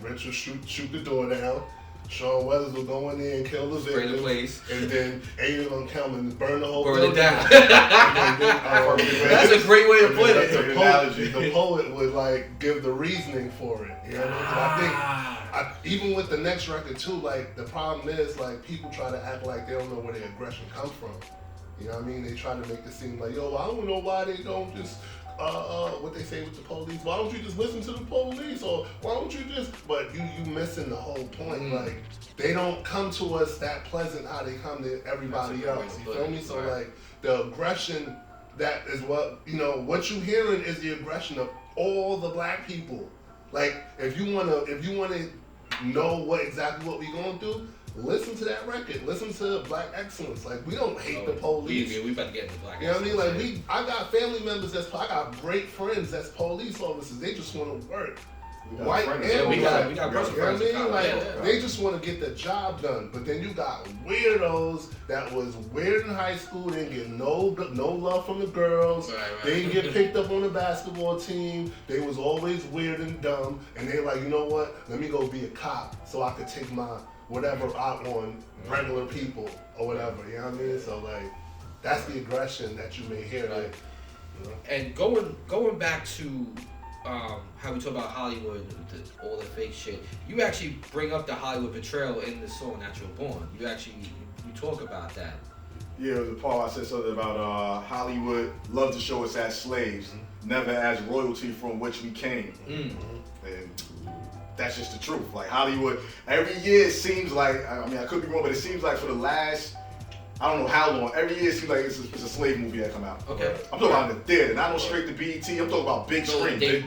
Rich will shoot the door down. Sean Weathers will go in there and kill the Spray the victims, place. and then Aiden will come and burn the whole Burn building it down. That's a great way to put it. The poet would like give the reasoning for it. You know what I mean? I think even with the next record too, like the problem is like people try to act like they don't know where their aggression comes from. You know what I mean? They try to make it seem like, yo, I don't know why they don't just what they say with the police. Why don't you just listen to the police? Or why don't you just? But you missing the whole point. Like they don't come to us that pleasant how they come to everybody else. You feel me? So like the aggression that is what what you hearing is the aggression of all the black people. Like if you wanna know exactly what we gonna do. Listen to that record. Listen to Black Excellence. Like we don't hate the police. We about to get into Black You know what I mean? Excellence. Like I got family members I got great friends that's police officers. They just want to work. White and we got black. personal You know what I friends. mean? Like they just want to get the job done. But then you got weirdos that was weird in high school. They didn't get no love from the girls. Right. They didn't get picked up on the basketball team. They was always weird and dumb. And they like, you know what? Let me go be a cop so I could take my whatever out on regular people or whatever, you know what I mean? So like, that's the aggression that you may hear. Like, And going back to how we talk about Hollywood, all the fake shit. You actually bring up the Hollywood portrayal in the song "Natural Born." You talk about that. Yeah, it was a part I said something about Hollywood loved to show us as slaves, never as royalty from which we came. And that's just the truth. Like Hollywood, every year it seems like, I mean, I could be wrong, but it seems like for the last, I don't know how long, every year it seems like it's a slave movie that come out. Okay. I'm talking about in the theater, not on straight to BET. I'm talking about big screen. And they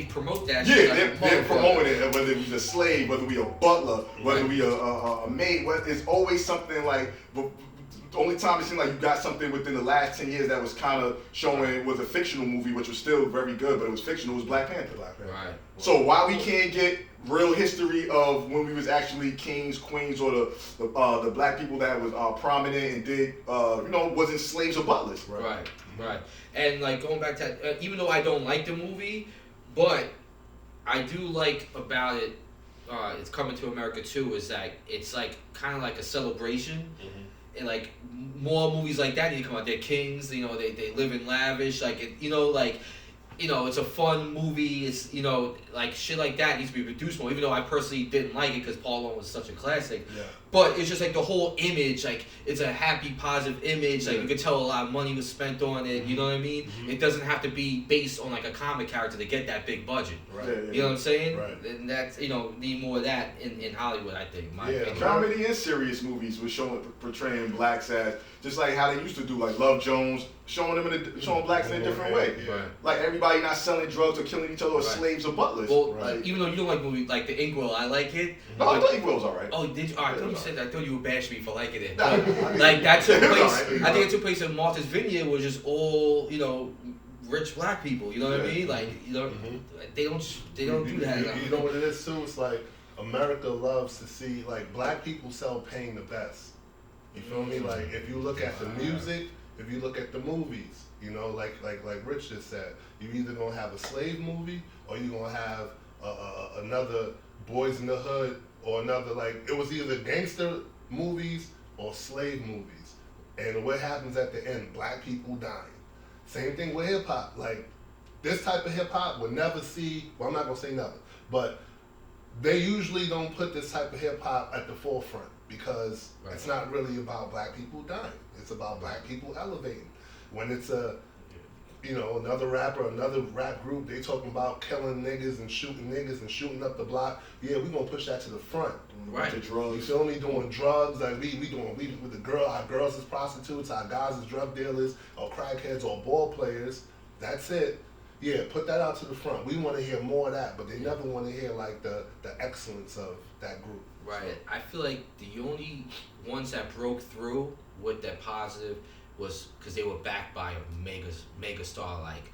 promote that. Yeah, shit they're promoting it. Whether we a slave, whether we a butler, whether we a maid, it's always something like. The only time it seemed like you got something within the last 10 years that was kind of showing it was a fictional movie, which was still very good, but it was fictional. It was Black Panther. Right. So why we can't get real history of when we was actually kings, queens, or the black people that was prominent and did wasn't slaves or butlers. Right. And like going back to even though I don't like the movie, but I do like about it. It's Coming to America too. Is that it's like kind of like a celebration. And like more movies like that need to come out. They're kings, they live in lavish, it's a fun movie. It's like shit like that needs to be produced more. Even though I personally didn't like it because Paul One was such a classic, but it's just like the whole image, like it's a happy, positive image. Like you could tell a lot of money was spent on it. You know what I mean? It doesn't have to be based on like a comic character to get that big budget. right. You know what I'm saying? Right. And that's need more of that in Hollywood. I think. My opinion. Comedy and serious movies was portraying blacks as just like how they used to do, like Love Jones, showing blacks in a different way. Right. Like everybody not selling drugs or killing each other or slaves or butlers. Well, even though you don't like movies like The Inkwell, I like it. No, I thought Inkwell was alright. Oh, did you? I thought you said. I thought you would bash me for liking it. Nah, Like that took place. Right. I think it took place in Martha's Vineyard, was just all rich black people. You know what I mean? Like they don't do that. You know what it is too? It's like America loves to see like black people sell pain the best. You feel me? Like if you look at the music, if you look at the movies, like Rich just said, you either gonna have a slave movie or you gonna have another Boys in the Hood or another it was either gangster movies or slave movies. And what happens at the end? Black people dying. Same thing with hip hop. Like this type of hip hop would never see. Well, I'm not gonna say never, but they usually don't put this type of hip hop at the forefront because it's not really about black people dying. It's about black people elevating. When it's another rapper, another rap group, they talking about killing niggas and shooting up the block. Yeah, we gonna push that to the front. Right. To drugs. You feel me? Doing drugs, like we with the girl, our girls is prostitutes, our guys is drug dealers, or crackheads, or ball players. That's it. Yeah, put that out to the front. We want to hear more of that, but they never want to hear like the excellence of that group. Right. I feel like the only ones that broke through with that positive was because they were backed by a mega star like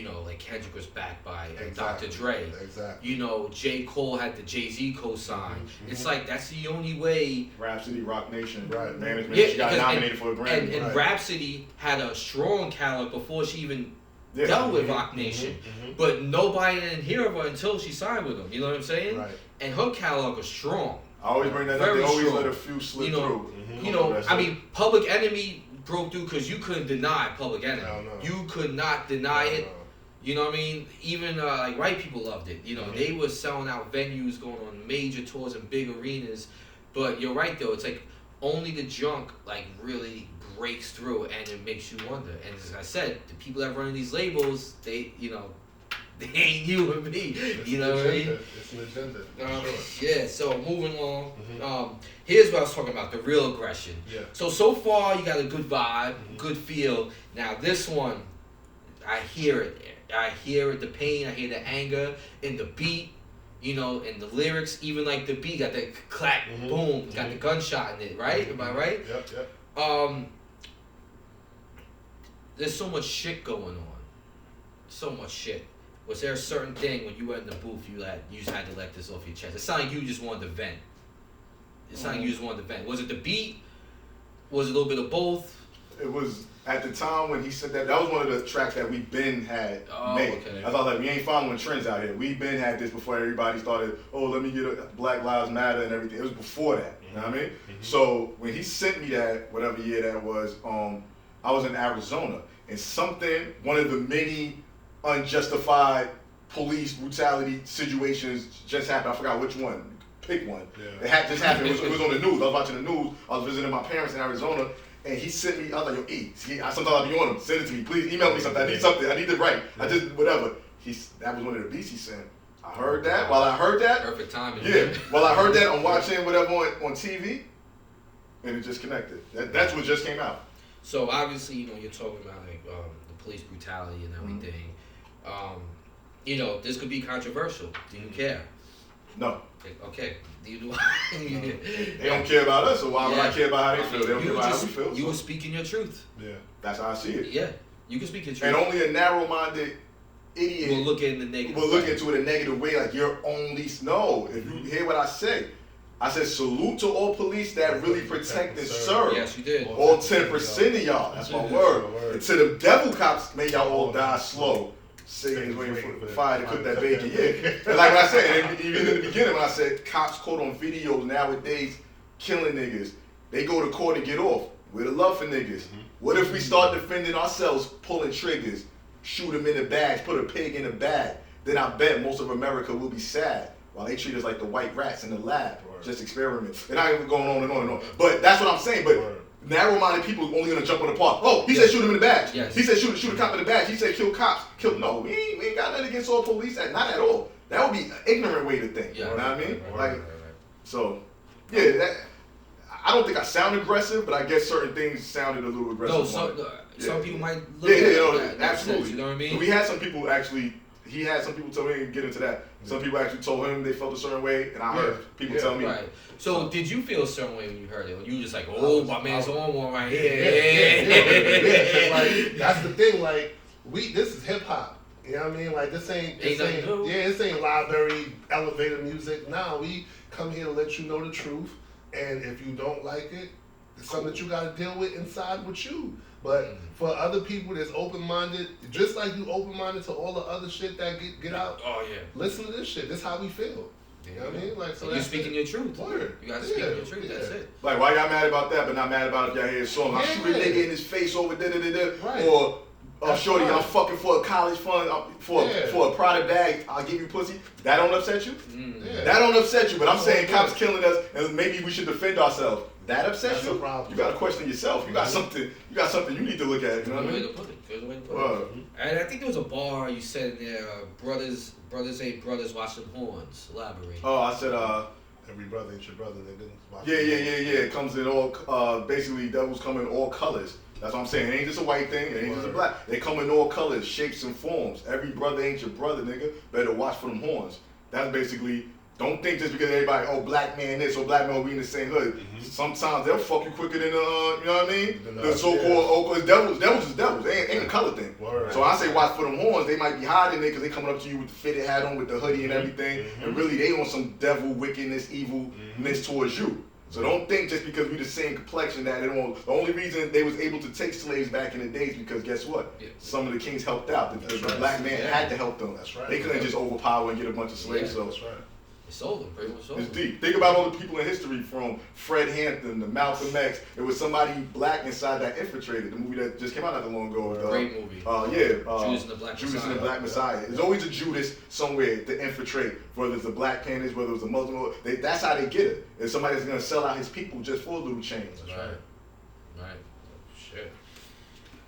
like Kendrick was backed by Exactly. Dr. Dre. Exactly. J. Cole had the Jay-Z co-sign. It's like that's the only way. Rhapsody, Rock Nation, Right. management. Yeah, she got nominated for a Grammy. And Right. Rhapsody had a strong catalog before she even Yeah. dealt with Rock Nation. But nobody didn't hear of her until she signed with them. You know what I'm saying? Right. And her catalog was strong. I always bring that up. Very They always strong. let a few slip through. I mean, Public Enemy broke through because you couldn't deny Public Enemy. No. You could not deny it. No. You know what I mean? Even like white people loved it. They were selling out venues, going on major tours in big arenas. But you're right though. It's like only the junk like really breaks through, and it makes you wonder. And as I said, the people that run these labels, they ain't you and me. You know what I mean? It's an agenda. Yeah. So moving on. Here's what I was talking about: the real aggression. Yeah. So far you got a good vibe, good feel. Now this one, I hear it. I hear it, the pain, I hear the anger in the beat, in the lyrics, even like the beat got that clack, boom, got the gunshot in it, right? Am I right? Yep. There's so much shit going on. So much shit. Was there a certain thing when you were in the booth you just had to let this off your chest? It sounded like you just wanted to vent. Was it the beat? Was it a little bit of both? It was at the time when he said that. That was one of the tracks that we been had made. Okay. I thought like we ain't following trends out here. We been had this before everybody started. Oh, let me get a Black Lives Matter and everything. It was before that. You know what I mean? So when he sent me that, whatever year that was, I was in Arizona, and one of the many unjustified police brutality situations just happened. I forgot which one. Pick one. Yeah. It had just happened. It was on the news. I was watching the news. I was visiting my parents in Arizona. And he sent me, I was like, yo, sometimes I'll be on him. Send it to me. Please email me something. I need something. I need to write. Whatever. That was one of the beats he sent. I heard that. While I heard that. Perfect timing. Yeah. While I heard that, I'm watching whatever on TV. And it just connected. That's what just came out. So obviously, you're talking about like the police brutality and everything. This could be controversial. Do you care? No. Okay. Do you do? They don't care about us, so why would I care about how they feel? They don't care about how we feel. You were speaking your truth. Yeah. That's how I see it. Yeah. You can speak your truth. And only a narrow-minded idiot will look in the negative. Will look into it a negative way, like you're only no. If you hear what I said salute to all police that really protect and serve. Yes, you did. All 10% of y'all. That's my word. And to the devil cops, may y'all all die slow. Satan's waiting for the fire to cook that bacon. Yeah. And like I said, and even in the beginning when I said cops caught on videos nowadays killing niggas, they go to court to get off. We're the love for niggas. What if we start defending ourselves, pulling triggers, shoot them in the bags, put a pig in a bag? Then I bet most of America will be sad while they treat us like the white rats in the lab, just experiments. And I ain't going on and on and on. But that's what I'm saying. But narrow-minded people only gonna jump on the part. Oh, he said shoot him in the badge. Yes. He said shoot a cop in the badge. He said kill cops. No, we ain't got nothing against all police. Not at all. That would be an ignorant way to think. Yeah. You know what I mean? Right. So, yeah. I don't think I sound aggressive, but I guess certain things sounded a little aggressive. No, some people might look at that. Absolutely. You know what I mean? We had some people actually. He had some people tell me to get into that. Some people actually told him they felt a certain way, and I heard people tell me. Right. So did you feel a certain way when you heard it? When you were just like, oh, my man's on one right here. Yeah. Like, that's the thing. Like, this is hip hop. You know what I mean? Like, this ain't library elevator music. Nah, we come here to let you know the truth, and if you don't like it, it's something that you got to deal with inside with you. But for other people that's open-minded, just like you open-minded to all the other shit that get out. Oh yeah. Listen to this shit. This is how we feel. You know what I mean? Like, so you're speaking your truth. Word. You guys are speaking your truth. That's it. Like, why y'all mad about that, but not mad about if y'all hear a song? I shoot a nigga in his face over Right. Or shorty, I'm fucking for a college fund, for a Prada bag, I'll give you pussy. That don't upset you? Yeah. That don't upset you, but I'm saying cops killing us and maybe we should defend ourselves. That upsets you? A problem. You gotta question yourself. You got something you need to look at. You know what I mean? Good way to put it. And I think there was a bar you said in there, brothers ain't brothers, watch them horns. Elaborate. Oh, I said every brother ain't your brother, nigga. Yeah. It comes in all basically devils come in all colors. That's what I'm saying. It ain't just a white thing. It ain't just a black. They come in all colors, shapes, and forms. Every brother ain't your brother, nigga. Better watch for them horns. That's basically Don't think just because everybody, black man this or black man we in the same hood. Sometimes they'll fuck you quicker than you know what I mean? The so-called devils is devils. They ain't a color thing. Word. So I say watch for them horns. They might be hiding there because they coming up to you with the fitted hat on, with the hoodie and everything, and really they on some devil wickedness, evilness towards you. So don't think just because we the same complexion that they don't. The only reason they was able to take slaves back in the days because guess what? Yeah. Some of the kings helped out. The black man had to help them. That's right. They couldn't just overpower and get a bunch of slaves. So that's right. It's over, pretty much over. It's deep. Think about all the people in history, from Fred Hampton to Malcolm X. There was somebody black inside that infiltrated. The movie that just came out not that long ago. Great movie. Judas and the Black Judas Messiah. and the Black Messiah. There's always a Judas somewhere to infiltrate, whether it's the Black Panthers, whether it's a Muslim. That's how they get it. It's somebody that's going to sell out his people just for a little change. Right. Shit.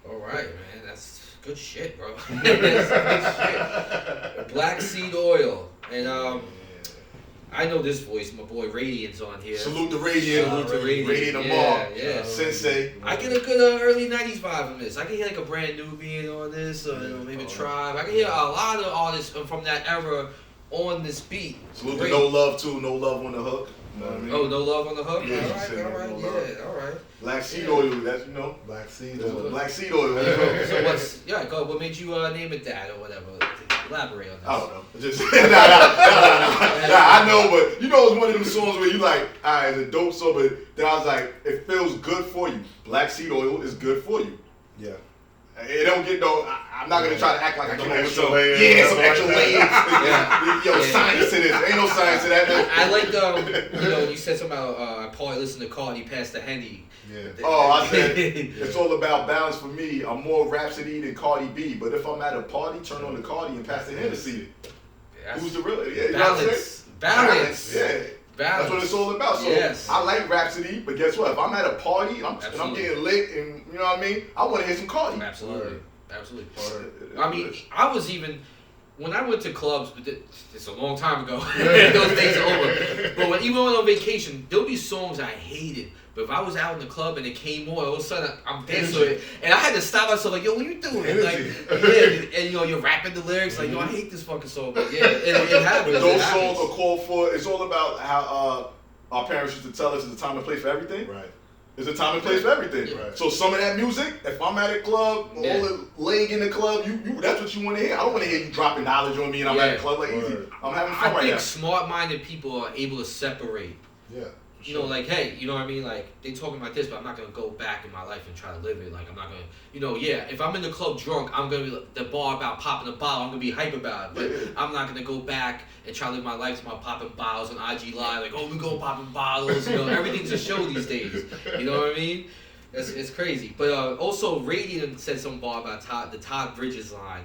All right, man. That's good shit, bro. That's good shit. Black seed oil. And I know this voice. My boy Radiant's on here. Salute the Radiant. Salute to Radiant. Radiant Amar. Yeah. Sensei. I get a good early 90s vibe from this. I can hear like a Brand New being on this, or maybe Tribe. I can hear a lot of artists from that era on this beat. Salute to No Love too. No Love on the Hook. You know what I mean? Oh, No Love on the Hook? Yeah, All right. Black seed oil, that's, Black seed oil. Black seed oil. So what made you name it that or whatever? Elaborate on this. I don't know. Just I know, but it's one of them songs where you like, it's a dope song, but then I was like, it feels good for you. Black seed oil is good for you. Yeah. It don't get I'm not gonna try to act like I Some can extra some layers. some extra layers. Science in this. Ain't no science in that. I like you said something about I probably listened to Cardi past the Henny. Yeah. I said it's all about balance for me. I'm more Rhapsody than Cardi B, but if I'm at a party, turn on the Cardi and pass the Hennessy. Who's the real? Yeah, balance. Yeah. That's what it's all about. So I like Rhapsody, but guess what? If I'm at a party and I'm getting lit and you know what I mean, I want to hear some Cardi. Absolutely. I mean, I was even when I went to clubs, but it's a long time ago. Those days are over. But even when I was on vacation, there'll be songs I hated. But if I was out in the club and it came on, all of a sudden I'm dancing with it, and I had to stop myself like, yo, what you doing? And you're rapping the lyrics like, yo, I hate this fucking song. But it happens. Those songs are called for. It's all about how our parents used to tell us there's a time and place for everything. Right. There's a time and place for everything. Right. So some of that music, if I'm at a club, all the laying in the club, you that's what you want to hear. I don't want to hear you dropping knowledge on me and I'm at a club like easy. I'm having fun right now. I think smart-minded people are able to separate. Yeah. Like, hey, you know what I mean? Like, they talking about this, but I'm not going to go back in my life and try to live it. Like, I'm not going to, if I'm in the club drunk, I'm going to be the bar about popping a bottle. I'm going to be hype about it. But I'm not going to go back and try to live my life to my popping bottles on IG Live. Like, we go popping bottles. Everything's a show these days. You know what I mean? It's crazy. But also, Radiant said some bar about the Todd Bridges line.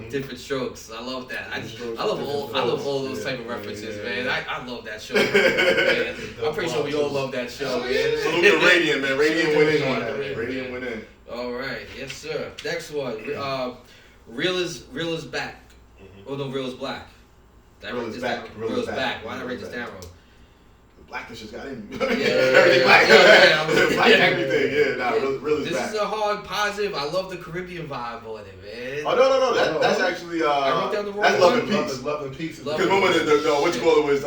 Different strokes. I love that. I love all those type of references, man. I love that show. Man. I'm pretty sure we all love that show, man. Salute to Radiant, man. Radiant went in on that, man. Radiant went in. All right, yes, sir. Next one. Real is back. Oh no, Real is black. Real is back. Real is back. Why not write this down wrong? Blackness just got in. Everything black. Black everything. Real is back. This is a hard positive. I love the Caribbean vibe on it, man. Oh no. That's actually I wrote down the wrong that's one. Love and Peace. Love and Peace. Because remember what you call it was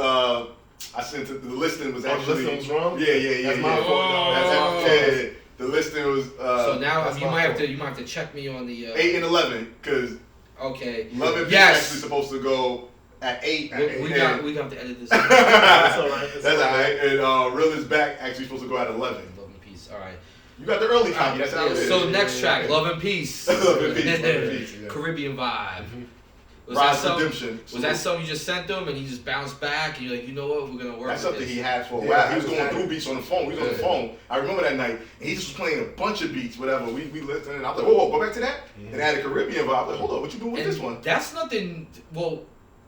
I sent the listing was actually the listing was wrong. Yeah. That's my fault. That's the listing was. So now you might have to check me on the 8 and 11 because okay. Love and Peace actually supposed to go at 8. We got to edit this. That's all right. That's all right. And Real is back actually supposed to go at 11. Love and Peace. All right. You got the early copy. That's how it is. So next track, Love and Peace. Love and Peace. Caribbean vibe. Rise Redemption. Was that something you just sent them and he just bounced back and you're like, you know what, we're gonna work. That's with something this. he had for a while. He was going through beats on the phone. We was on the phone. I remember that night. And he just was playing a bunch of beats, whatever. We listened and I was like, whoa, go back to that. And I had a Caribbean vibe. I was like, hold up, what you doing with this one? That's nothing. Well,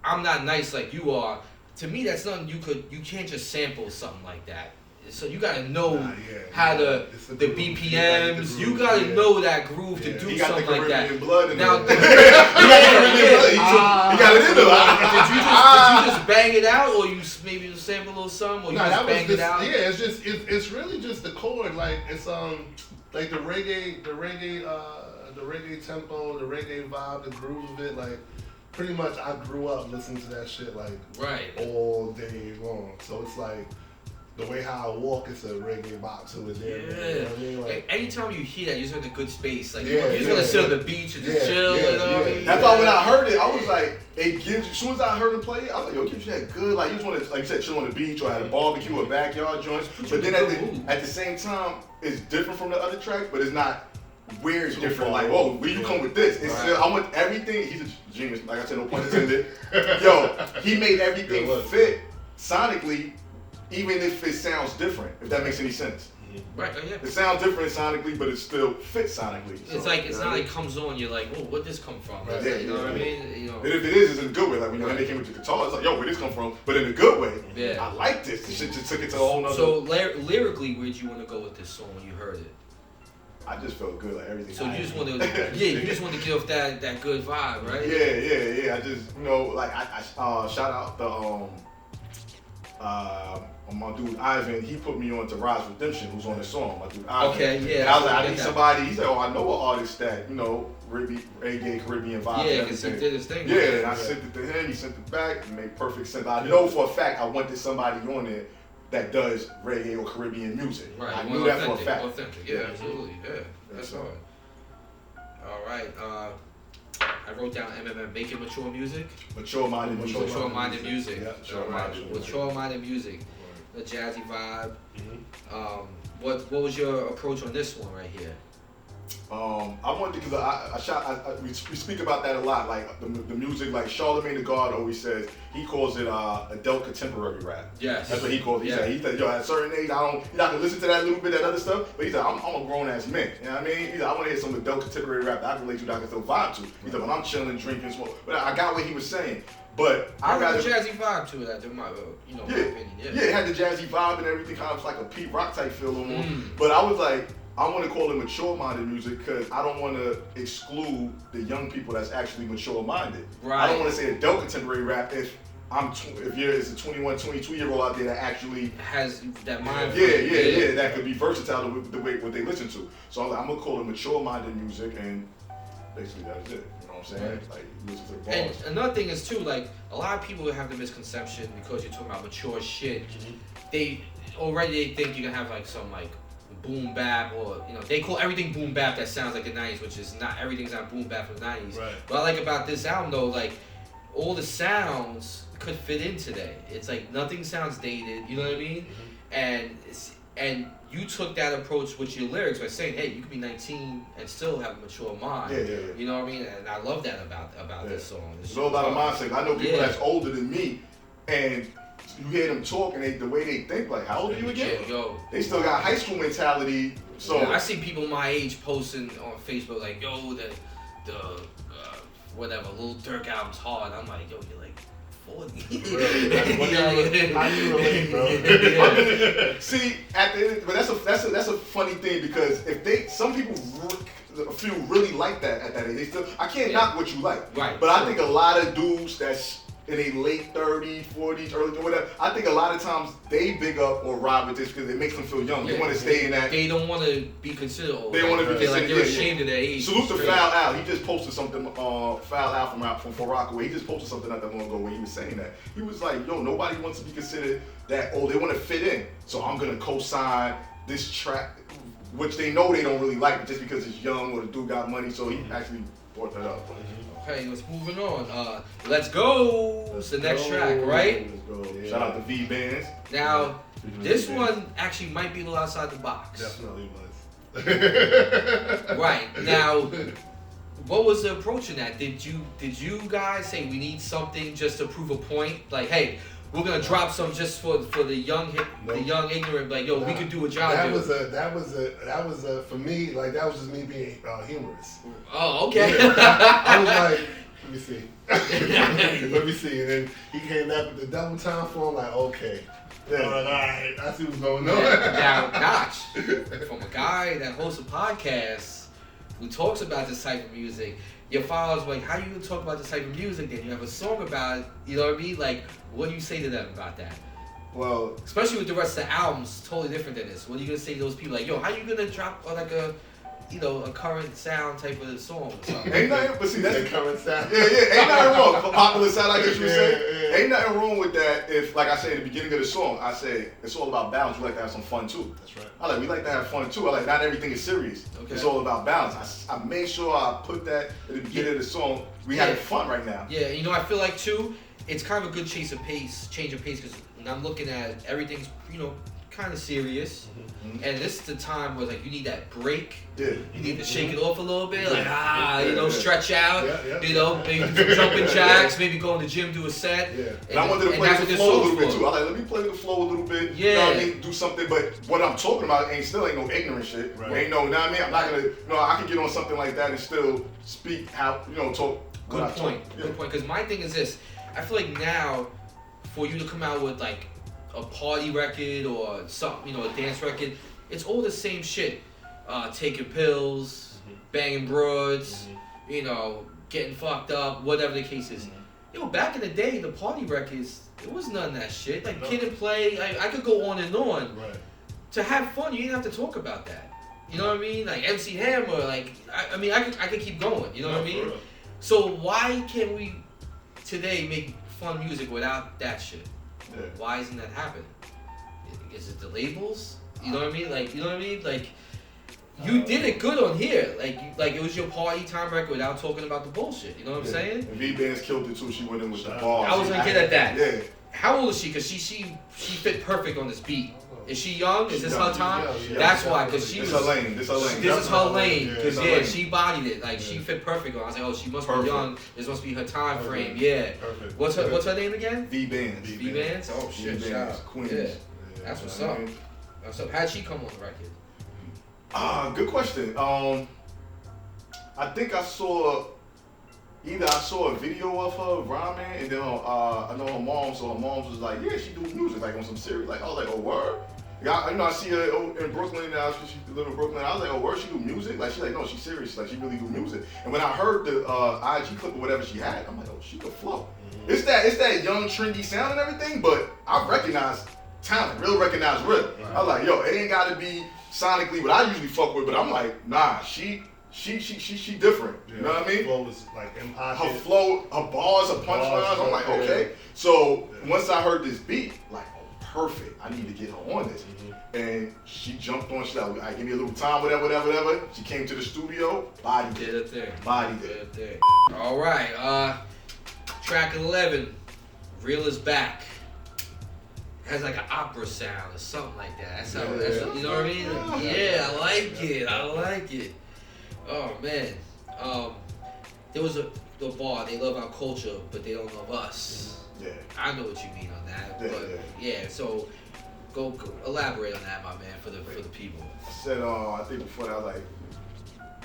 I'm not nice like you are. To me, that's nothing you can't just sample something like that. So you gotta know how the BPMs. You gotta know that groove to do something like that. He got the Caribbean blood in now, there. He got it in there. Did you just bang it out, or you maybe just sample a little something, or you just bang it out? Yeah, it's really just the chord. Like it's like the reggae tempo, the reggae vibe, the groove of it. Like pretty much I grew up listening to that shit like all day long. So it's like the way how I walk, it's a reggae bop to it there. Yeah. You know what I mean? Like, anytime you hear that, you're just in a good space. Like you're just gonna sit on the beach and just chill. You know what I mean? That's why when I heard it, I was like, it gives you. As soon as I heard him play it, I was like, yo, it gives you that good. Like you just want to, like you said, chill on the beach or at a barbecue or backyard joints. But then at the same time, it's different from the other track, but it's not weird different. Like, whoa, where you come with this? It's still, I want everything. He's a genius. Like I said, no pun intended. Yo, he made everything fit sonically. Even if it sounds different, if that makes any sense. Right, yeah. It sounds different sonically, but it still fits sonically. So, it's like, it's not like it comes on, you're like, oh, where'd this come from? Right. You know what I mean? You know. And if it is, it's in a good way. Like when they came with the guitar, it's like, yo, where'd this come from? But in a good way. Yeah. I like this. This shit just took it to a whole nother. So lyrically, where'd you want to go with this song when you heard it? I just felt good, like everything. So you just want to, you just want to get off that good vibe, right? Yeah. I just, like I shout out the my dude Ivan, he put me on to Rise Redemption, who's on the song. My dude Ivan. Okay, yeah. And I was like, I need somebody. He said, oh, I know an artist that reggae Caribbean vibe. Yeah, because he did his thing. Yeah, and I sent it to him. He sent it back. It made perfect sense. I know for a fact I wanted somebody on there that does reggae or Caribbean music. Right. I knew that for a fact. Authentic. Yeah, absolutely. Yeah, that's all. All right. I wrote down MMM, making mature music. Mature-minded music. Mature-minded music. Yeah, mature-minded music. A jazzy vibe. mm-hmm. What was your approach on this one right here? I wanted because we speak about that a lot, like the music, like Charlemagne the God always says, he calls it adult contemporary rap. Yes. That's what he calls it. He said, yo, at a certain age, you're not gonna listen to that little bit, that other stuff, but he said, I'm a grown ass man. You know what I mean? He said, I want to hear some adult contemporary rap that I can relate to, that I can still vibe to. He said, when I'm chilling, drinking, smoke. But I got what he was saying. But I got a jazzy vibe to it, my opinion. Yeah, it had the jazzy vibe and everything, kind of like a Pete Rock type feel on it. But I was like, I want to call it mature-minded music because I don't want to exclude the young people that's actually mature-minded. Right. I don't want to say adult contemporary rap if it's a 21, 22-year-old out there that actually has that mind. Yeah, that could be versatile the way what they listen to. So I'm like, I'm gonna call it mature-minded music, and basically that's it. You know what I'm saying? Right. Like listen to the bars. And another thing is too, like a lot of people have the misconception because you're talking about mature shit. They think you're gonna have like some like boom bap, or they call everything boom bap that sounds like the 90s, which is not. Everything's not boom bap from the 90s. Right. What I like about this album though, like all the sounds could fit in today. It's like nothing sounds dated, you know what I mean? And you took that approach with your lyrics by saying, hey, you could be 19 and still have a mature mind. Yeah. You know what I mean? And I love that about this song. It's all about a mindset. I know people that's older than me, and you hear them talk and the way they think, like, how old are you again? They still got high school mentality. So I see people my age posting on Facebook like, yo, the whatever, Lil Durk album's hard. I'm like, yo, you're like 40. How you relate, bro? See, at the end, but that's a funny thing because if some people feel really like that at that age, they still, I can't knock what you like. Right. But I think a lot of dudes that's in their late 30s, 40s, early, whatever, I think a lot of times they big up or ride with this because it makes them feel young. They want to stay in that. They don't want to be considered old. They want to be considered. They're ashamed of their age. Salute to Foul Al. He just posted something. Foul Al from Rockaway. He just posted something not that long ago where he was saying that. He was like, yo, nobody wants to be considered that old. They want to fit in. So I'm going to co-sign this track, which they know they don't really like, but just because it's young or the dude got money. So he actually brought that up. Okay, let's moving on. Let's go. It's the next track, right? Let's go. Yeah. Shout out to V Bands. Now, this one actually might be a little outside the box. Definitely was. Right. Now, what was the approach in that? Did you guys say we need something just to prove a point? Like, hey, we're gonna drop some just for the young ignorant. Like, yo, we could do a job. That was a for me. Like that was just me being humorous. Oh, okay. Yeah. I was like, let me see, let me see, and then he came back with the double time for him. Like, okay, yeah. All right, I see what's going on. Now, Notch, from a guy that hosts a podcast who talks about this type of music. Your followers like, how you gonna talk about this type of music? Then you have a song about it. You know what I mean? Like, what do you say to them about that? Well, especially with the rest of the albums, totally different than this. What are you gonna say to those people? Like, yo, how you gonna drop like a a current sound type of song or something. Ain't nothing, but see, that's the current sound. Yeah, ain't nothing wrong. Popular sound, I guess you would say. Yeah. Ain't nothing wrong with that if, like I said in the beginning of the song, I say it's all about balance. We like to have some fun too. That's right. We like to have fun too. Not everything is serious. Okay. It's all about balance. I made sure I put that at the beginning of the song. We having fun right now. Yeah, I feel like too, it's kind of a good change of pace, because when I'm looking at everything's, kind of serious, and this is the time where like you need that break. Yeah. You need to shake it off a little bit, stretch out. Yeah. Maybe jumping jacks, maybe go in the gym, do a set. Yeah. And I wanted to play the flow a little bit too. Let me play the flow a little bit. Yeah. You know what I mean? Do something, but what I'm talking about ain't no ignorant shit. Right. Ain't no, you know what I mean? I'm not gonna, I can get on something like that and still speak how, talk. Good point. Good point. Because my thing is this: I feel like now, for you to come out with like a party record or something, a dance record, it's all the same shit. Taking pills, banging broads, getting fucked up, whatever the case is. Back in the day, the party records, it was none of that shit. Like Kid and Play, I could go on and on. Right. To have fun, you didn't have to talk about that. You know what I mean? Like MC Hammer, I could keep going. You know what I mean? So why can't we today make fun music without that shit? Yeah. Why isn't that happening? Is it the labels? You know what I mean? Like you did it good on here. Like it was your party time record without talking about the bullshit. You know what I'm saying? And V-Band's killed it too. She went in with the bars. I was gonna get at that. Yeah. How old is she? Cause she fit perfect on this beat. Is she young? Is this her time? Yeah, That's why, because she was. This her lane. This is her lane. Because Yeah, she bodied it. Like she fit perfect on. I was like, oh, she must be young. This must be her time frame. Perfect. Yeah. Perfect. What's her name again? V-Bands. V-Bands. Oh shit. V-Bands. Queens. Yeah. That's what's up. That's up. How'd she come on the record? Good question. I think I saw a video of her rhyming, and then I know her mom. So her mom was like, "Yeah, she do music, like on some serious." Like I was like, "Oh, word." Yeah, I see her in Brooklyn now. She live in Brooklyn. I was like, "Oh, word, she do music?" Like she's like, "No, she's serious. Like she really do music." And when I heard the IG clip or whatever she had, I'm like, "Oh, she could flow." It's that young trendy sound and everything, but I recognize talent, recognize real. I was like, "Yo, it ain't got to be sonically what I usually fuck with," but I'm like, "Nah, she different." You know what I mean? Flow was like in pocket. Her flow, her bars, her punchlines. I'm like, okay. So once I heard this beat, like, oh, perfect. I need to get her on this. And she jumped on. She's like, "All right, give me a little time, whatever." She came to the studio, bodied Did it there. Bodied it. Did it there. All right. Track 11, Real is Back. Has like an opera sound or something like that. That's how, you know what I mean? Yeah, I like it. Oh man. There was the bar, they love our culture, but they don't love us. Yeah. I know what you mean on that. Yeah, But yeah, so go elaborate on that, my man, for the people. I said, I think before that, I was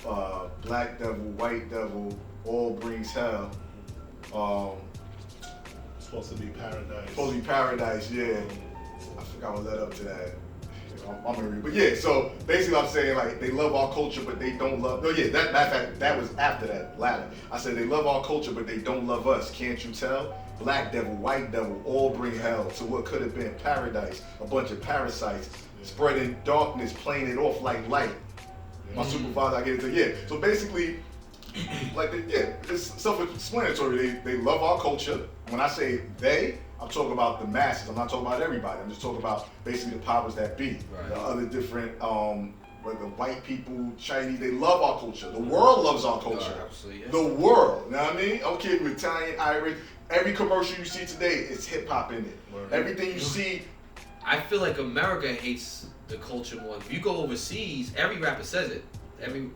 like, black devil, white devil, all brings hell. Supposed to be paradise, yeah. I forgot what led up to that. I'm gonna read, but yeah. So basically, I'm saying like they love our culture, but they don't love. No, yeah. That was after that latter. I said they love our culture, but they don't love us. Can't you tell? Black devil, white devil, all bring hell to what could have been paradise. A bunch of parasites spreading darkness, playing it off like light. My supervisor, I get it to So basically, like it's self-explanatory. They love our culture. When I say they, I'm talking about the masses. I'm not talking about everybody. I'm just talking about basically the powers that be. Right. The other different, whether white people, Chinese, they love our culture. The world loves our culture. Absolutely, yes. The world, you know what I mean? Okay, with Italian, Irish, every commercial you see today, it's hip hop in it. Right. Everything you see. I feel like America hates the culture more. If you go overseas, every rapper says it.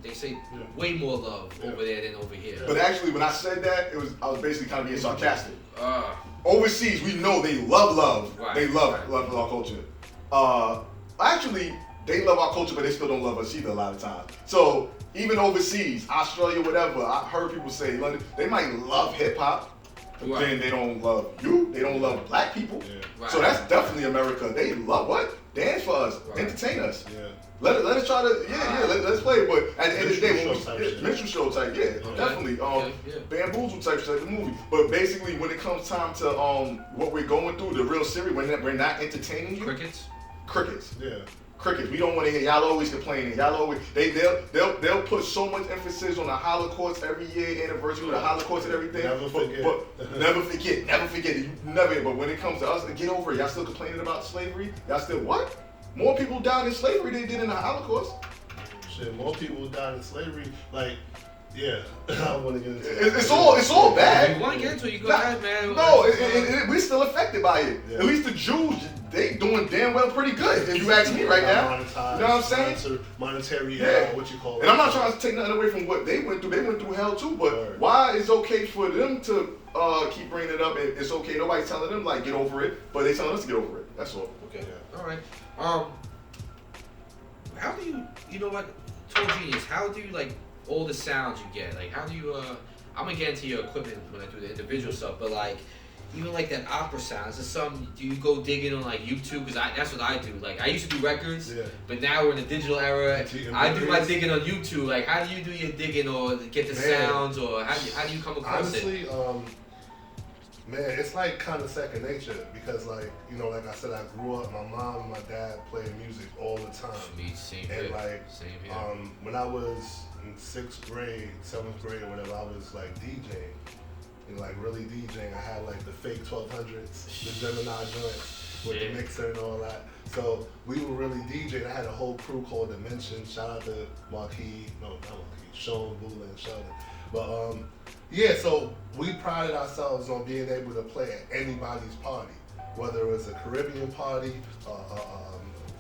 They say way more love over there than over here. But actually, when I said that, I was basically kind of being sarcastic. Overseas, we know they love. Right. They love our culture. Actually, they love our culture, but they still don't love us either a lot of times. So even overseas, Australia, whatever, I heard people say London, they might love hip hop, but then they don't love you. They don't love black people. Yeah. Right. So that's definitely America. They love what? Dance for us, entertain us. Yeah. Let us try to, let's play. But at the end of the day, Minstrel show type, definitely. Bamboozle type shit, like the movie. But basically, when it comes time to what we're going through, the real series, when we're not entertaining you. Crickets. Crickets. Yeah. crickets. We don't want to hear y'all always complaining. Y'all always they'll put so much emphasis on the Holocaust every year, anniversary of the Holocaust and everything. Never forget. But never forget. You never. But when it comes to us, get over it. Y'all still complaining about slavery? Y'all still what? More people died in slavery than did in the Holocaust. Shit, more people died in slavery. Like, yeah, I want to get into it. It's all bad. If you want to get into it, you go ahead, man. No, we're still affected by it. Yeah. At least the Jews, they doing damn well pretty good. If you ask me right now, you know what I'm saying? Monetary, Yeah. what you call it. And I'm not trying to take nothing away from what they went through. They went through hell too. But Word. why is it okay for them to keep bringing it up? And it's okay. Nobody's telling them like get over it, but they telling us to get over it. That's all. Okay. Yeah. All right. How do you know what? Total Genius. How do you like all the sounds you get? Like, how do you? I'm gonna get into your equipment when I do the individual stuff, but like, even like that opera sound. Is there some? Do you go digging on like YouTube? Because that's what I do. Like, I used to do records, but now we're in the digital era. I do my digging on YouTube. Like, how do you do your digging or get the sounds, or how do you come across it? Honestly, man, it's like kind of second nature because, like, you know, like I said, I grew up. My mom and my dad playing music all the time. Me, same And here. like, Same here. when I was in 6th grade, 7th grade, or whatever, I was like DJing. And like really DJing. I had like the fake 1200s, the Gemini joints with the mixer and all that. So we were really DJing. I had a whole crew called Dimension. Shout out to Sean, Bula, and Sheldon. But yeah, so we prided ourselves on being able to play at anybody's party, whether it was a Caribbean party,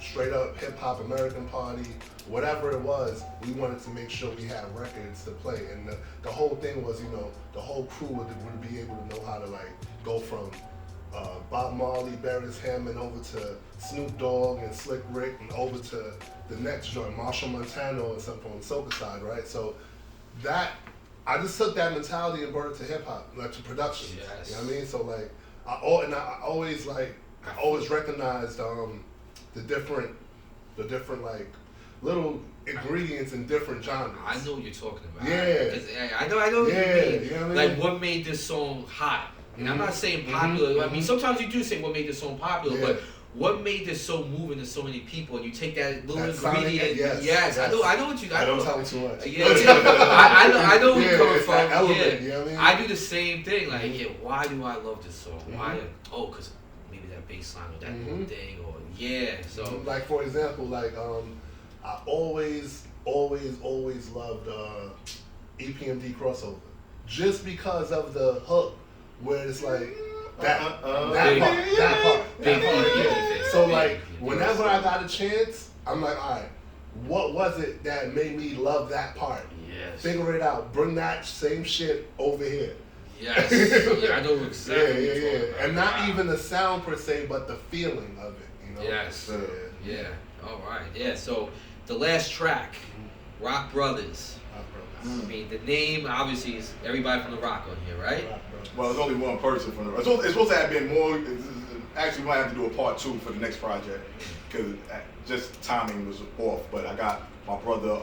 straight up hip hop American party, whatever it was, we wanted to make sure we had records to play. And the whole thing was, you know, the whole crew would be able to know how to like go from Bob Marley, Beres Hammond over to Snoop Dogg and Slick Rick and over to the next joint, Marshall Montano and something on the soca side, right? So that, I just took that mentality and brought it to hip hop, like to production. Yes. You know what I mean? So like, I always recognized the different like little ingredients in different genres. I know what you're talking about. Yeah. 'Cause I know what you mean. You know what I mean? Like, what made this song hot? And I'm not saying popular. I mean, sometimes you do say what made this song popular, but what made this so moving to so many people? And you take that little ingredient. Yes. I know what you. I don't tell them too much. Yeah, I know where you're coming it's from. that element, you know what I mean? I do the same thing. Like, why do I love this song? Why? Oh, because maybe that bass line or that little thing, or So, like for example, like I always loved EPMD crossover, just because of the hook where it's like that part. So like whenever I got a chance, I'm like, all right, what was it that made me love that part? Yes. Figure it out. Bring that same shit over here. Yes. I know exactly. Yeah. And not even the sound per se, but the feeling of it. You know? Yes. Yeah. All right. Yeah. So the last track, Rock Brothers. I mean, the name obviously is everybody from the Rock on here, right? Well, there's only one person from the. It's supposed to have been more. Actually, we might have to do a part 2 for the next project because just timing was off. But I got my brother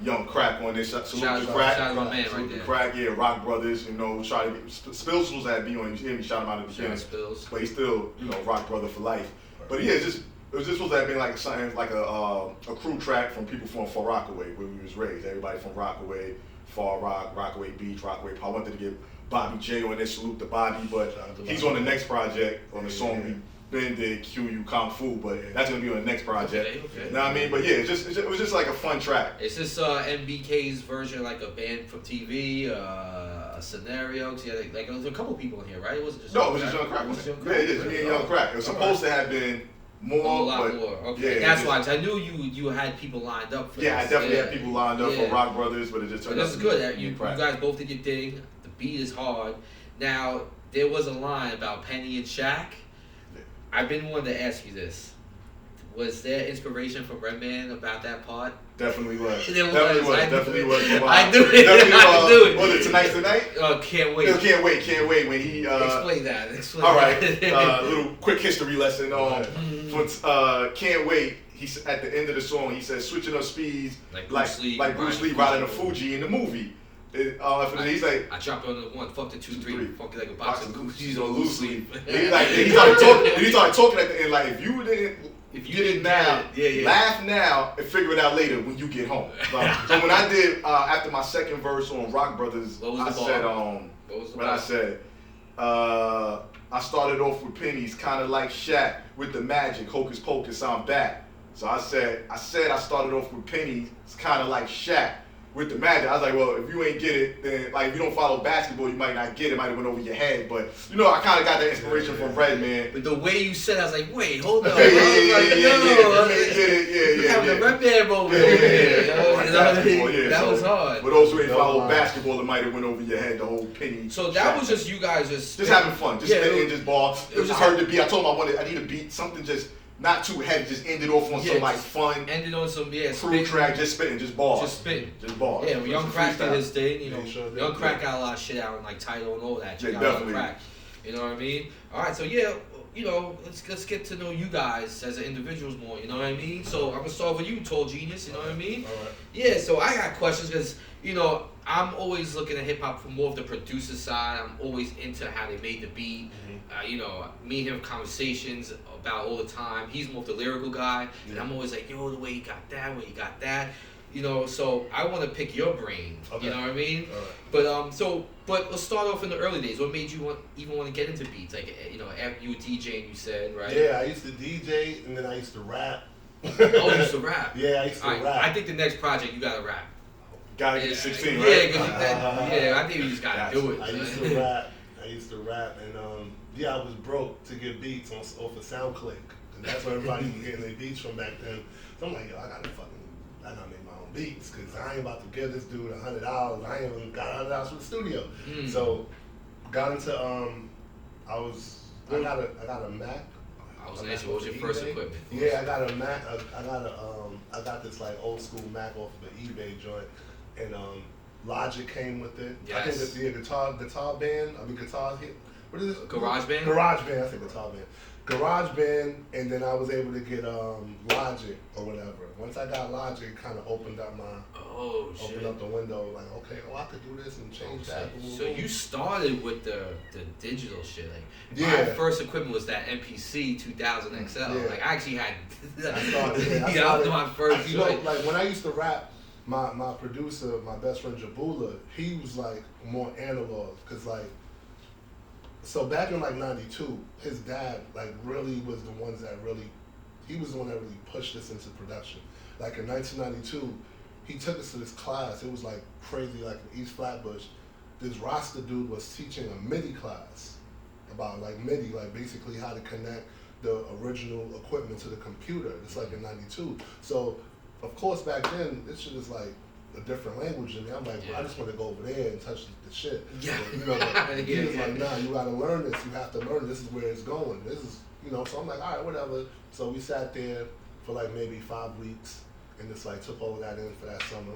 Young Crack on this. Salute to Crack. Shout out my man right there. Crack, yeah, Rock Brothers. You know, try to get Spills was that be on. You hear me shout him out at the beginning. Spills. But he's still, you know, Rock Brother for life. But yeah, it was just supposed to have been like something like a crew track from people from Far Rockaway where we was raised. Everybody from Rockaway, Far Rock, Rockaway Beach, Rockaway. I wanted to get Bobby J on this. Salute to Bobby, but he's on the next project on the song we been did QU Kung Fu, but that's gonna be on the next project. Okay. You know what I mean? But yeah, it was just like a fun track. Is this MBK's version, like a band from TV, a scenario? Cause yeah, like there was a couple people in here, right? It wasn't just No, it was just Young Crack. Yeah, it is. Me and Young Crack. It was supposed to have been more, a lot but more. Okay, yeah, that's why. Cause I knew you had people lined up for this. Yeah, I definitely had people lined up for Rock Brothers, but it just turned out. This is good. You guys both did your thing. The beat is hard. Now there was a line about Penny and Shaq. I've been wanting to ask you this. Was there inspiration from Redman about that part? Definitely was. Definitely was. I knew it. I knew it. Was it Tonight's the Night? Can't wait. No, can't wait. When he explain that. All right. Little quick history lesson on Can't Wait. He's at the end of the song. He says switching up speeds like Bruce Lee riding a Fuji in the movie. He's like, I dropped on the 1, fuck the 2, 3, fuck it like a box of Gucci's on loose sleep. He started talking at the end like, if you didn't if you get it now, laugh now, and figure it out later when you get home. So when I did after my second verse on Rock Brothers, I said I started off with pennies, kind of like Shaq with the magic, hocus pocus, I'm back. So I said I started off with pennies, it's kind of like Shaq with the magic. I was like, well, if you ain't get it, then like if you don't follow basketball, you might not get it. Might have went over your head, but you know, I kind of got that inspiration from Redman. But the way you said, I was like, wait, hold on. Yeah. The Redman moment. That was hard. For those who ain't follow basketball, it might have went over your head. The whole penny. So that was just you guys just having fun, just spitting, just ball. I heard the beat. I told him I need a beat, something just. Not too heavy, just ended off on some like fun. Ended on some crew track, just spitting, just ball. Just ball. Yeah, Young Crack did his thing, you know. Young Crack got a lot of shit out on like Title and all that. Yeah, definitely. Crack, you know what I mean? All right, so yeah, you know, let's get to know you guys as individuals more. You know what I mean? So I'm gonna start with you, Tall Genius. You know what I mean? All right. Yeah. So I got questions because you know I'm always looking at hip hop from more of the producer side. I'm always into how they made the beat. You know, me and him have conversations about all the time. He's more of the lyrical guy, and I'm always like, yo, the way you got that, way you got that. You know, so I want to pick your brain. Okay. You know what I mean? Right. But let's start off in the early days. What made you even want to get into beats? Like, you know, after you were DJing, you said, right? Yeah, I used to DJ, and then I used to rap. Oh, you used to rap? Yeah, I used to rap. I think the next project, you got to rap. Gotta get 16, right? Yeah, I think you just got to do it. I used to rap, and I was broke to get beats off of SoundClick. And that's where everybody was getting their beats from back then. So I'm like, yo, I gotta make my own beats, because I ain't about to give this dude $100. I ain't even got $100 for the studio. So got into I got a Mac. I was gonna ask you, what was your first equipment? Yeah, I got a Mac. I got this like old school Mac off of an eBay joint, and Logic came with it. Yes. I think it's the guitar band. Guitar hit. What is it? Garage Band? Garage Band, I think guitar band. Garage Band, and then I was able to get Logic or whatever. Once I got Logic, it kind of opened up the window, like, okay, I could do this and change that. So you started with the digital shit. Like, my first equipment was that MPC 2000 XL. Yeah. Like, I actually had, that was my first joint. Like, when I used to rap, my producer, my best friend Jabula, he was like more analog, because like, so back in like 92, his dad like really was the one that really pushed us into production. Like in 1992, he took us to this class. It was like crazy, like in East Flatbush. This Rasta dude was teaching a MIDI class about like MIDI, like basically how to connect the original equipment to the computer. It's like in 92. So of course back then, this shit is like a different language, and I'm like, well, I just want to go over there and touch the shit. Yeah. So, you know, he was like, nah, you gotta learn this. You have to learn. This is where it's going. This is, you know. So I'm like, all right, whatever. So we sat there for like maybe 5 weeks, and just like took all of that in for that summer.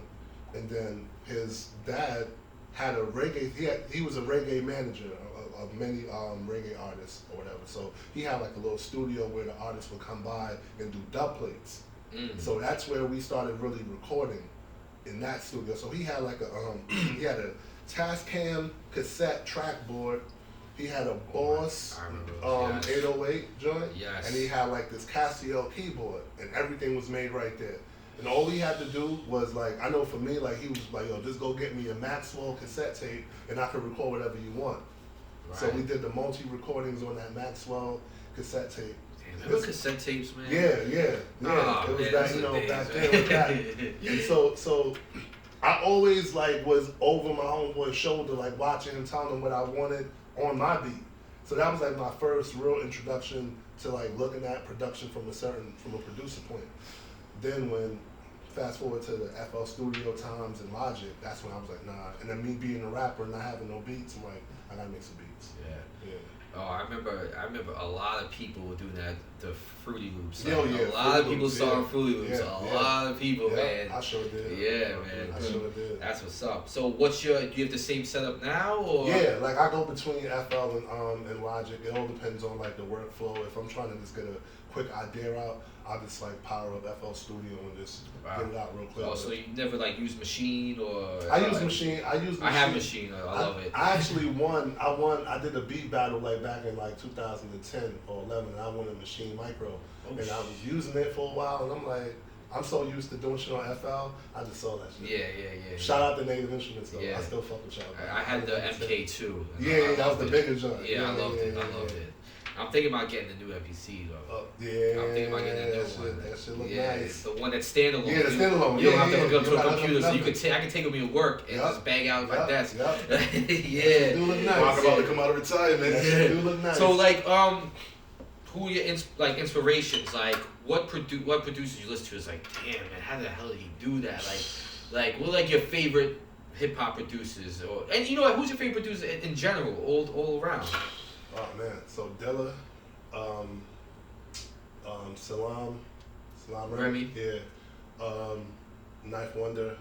And then his dad had a reggae. He was a reggae manager of many reggae artists or whatever. So he had like a little studio where the artists would come by and do dub plates. So that's where we started really recording. In that studio, so he had like he had a Tascam cassette track board. He had a Boss 808 joint, and he had like this Casio keyboard, and everything was made right there. And all he had to do was like, I know for me, like he was like, yo, just go get me a Maxwell cassette tape, and I could record whatever you want. Right. So we did the multi recordings on that Maxwell cassette tape. Remember cassette tapes, man? Yeah. Oh, it was back, back then with that. And so I always like was over my homeboy's shoulder, like watching him, telling him what I wanted on my beat. So that was like my first real introduction to like looking at production from a producer point. Then when fast forward to the FL Studio times and Logic, that's when I was like, nah. And then me being a rapper and not having no beats, I'm like, I gotta make some beats. Yeah. Oh, I remember a lot of people were doing that, the Fruity Loops. Like, a lot of people saw Fruity Loops. A lot of people, man. I sure did. Yeah, man. I sure did. That's what's up. So do you have the same setup now, or? Yeah, like I go between FL and Logic. It all depends on like the workflow. If I'm trying to just get a quick idea out, I'll just like power up FL Studio and just get it out real quick. Oh, so you never like use Machine or? I use Machine. I have Machine. I love it. I actually won. I did a beat battle like like back in like 2010 or 11, and I went in Machine Micro, and I was using it for a while, and I'm like, I'm so used to doing shit on FL, I just saw that shit. Yeah. Shout out to Native Instruments though. Yeah. I still fuck with y'all. I had the MK2. Yeah, that was the bigger joint. Yeah, I loved it. I'm thinking about getting the new MPC though. Yeah. I'm thinking about getting the new one. That shit look nice. nice. The one that's standalone. Yeah, the standalone. You don't have to hook up to a computer, so I can take it with me to work and just bang out my desk. Yeah. Yeah. Do look nice. Talk about to come out of retirement. That do look nice. So like, who are your inspirations? Like, what producers you listen to is like, damn man, how the hell did he do that? Like, what like your favorite hip hop producers, and you know what? Who's your favorite producer in general, all around? Oh man, so Dilla, Salam Remy, yeah, Knife Wonder,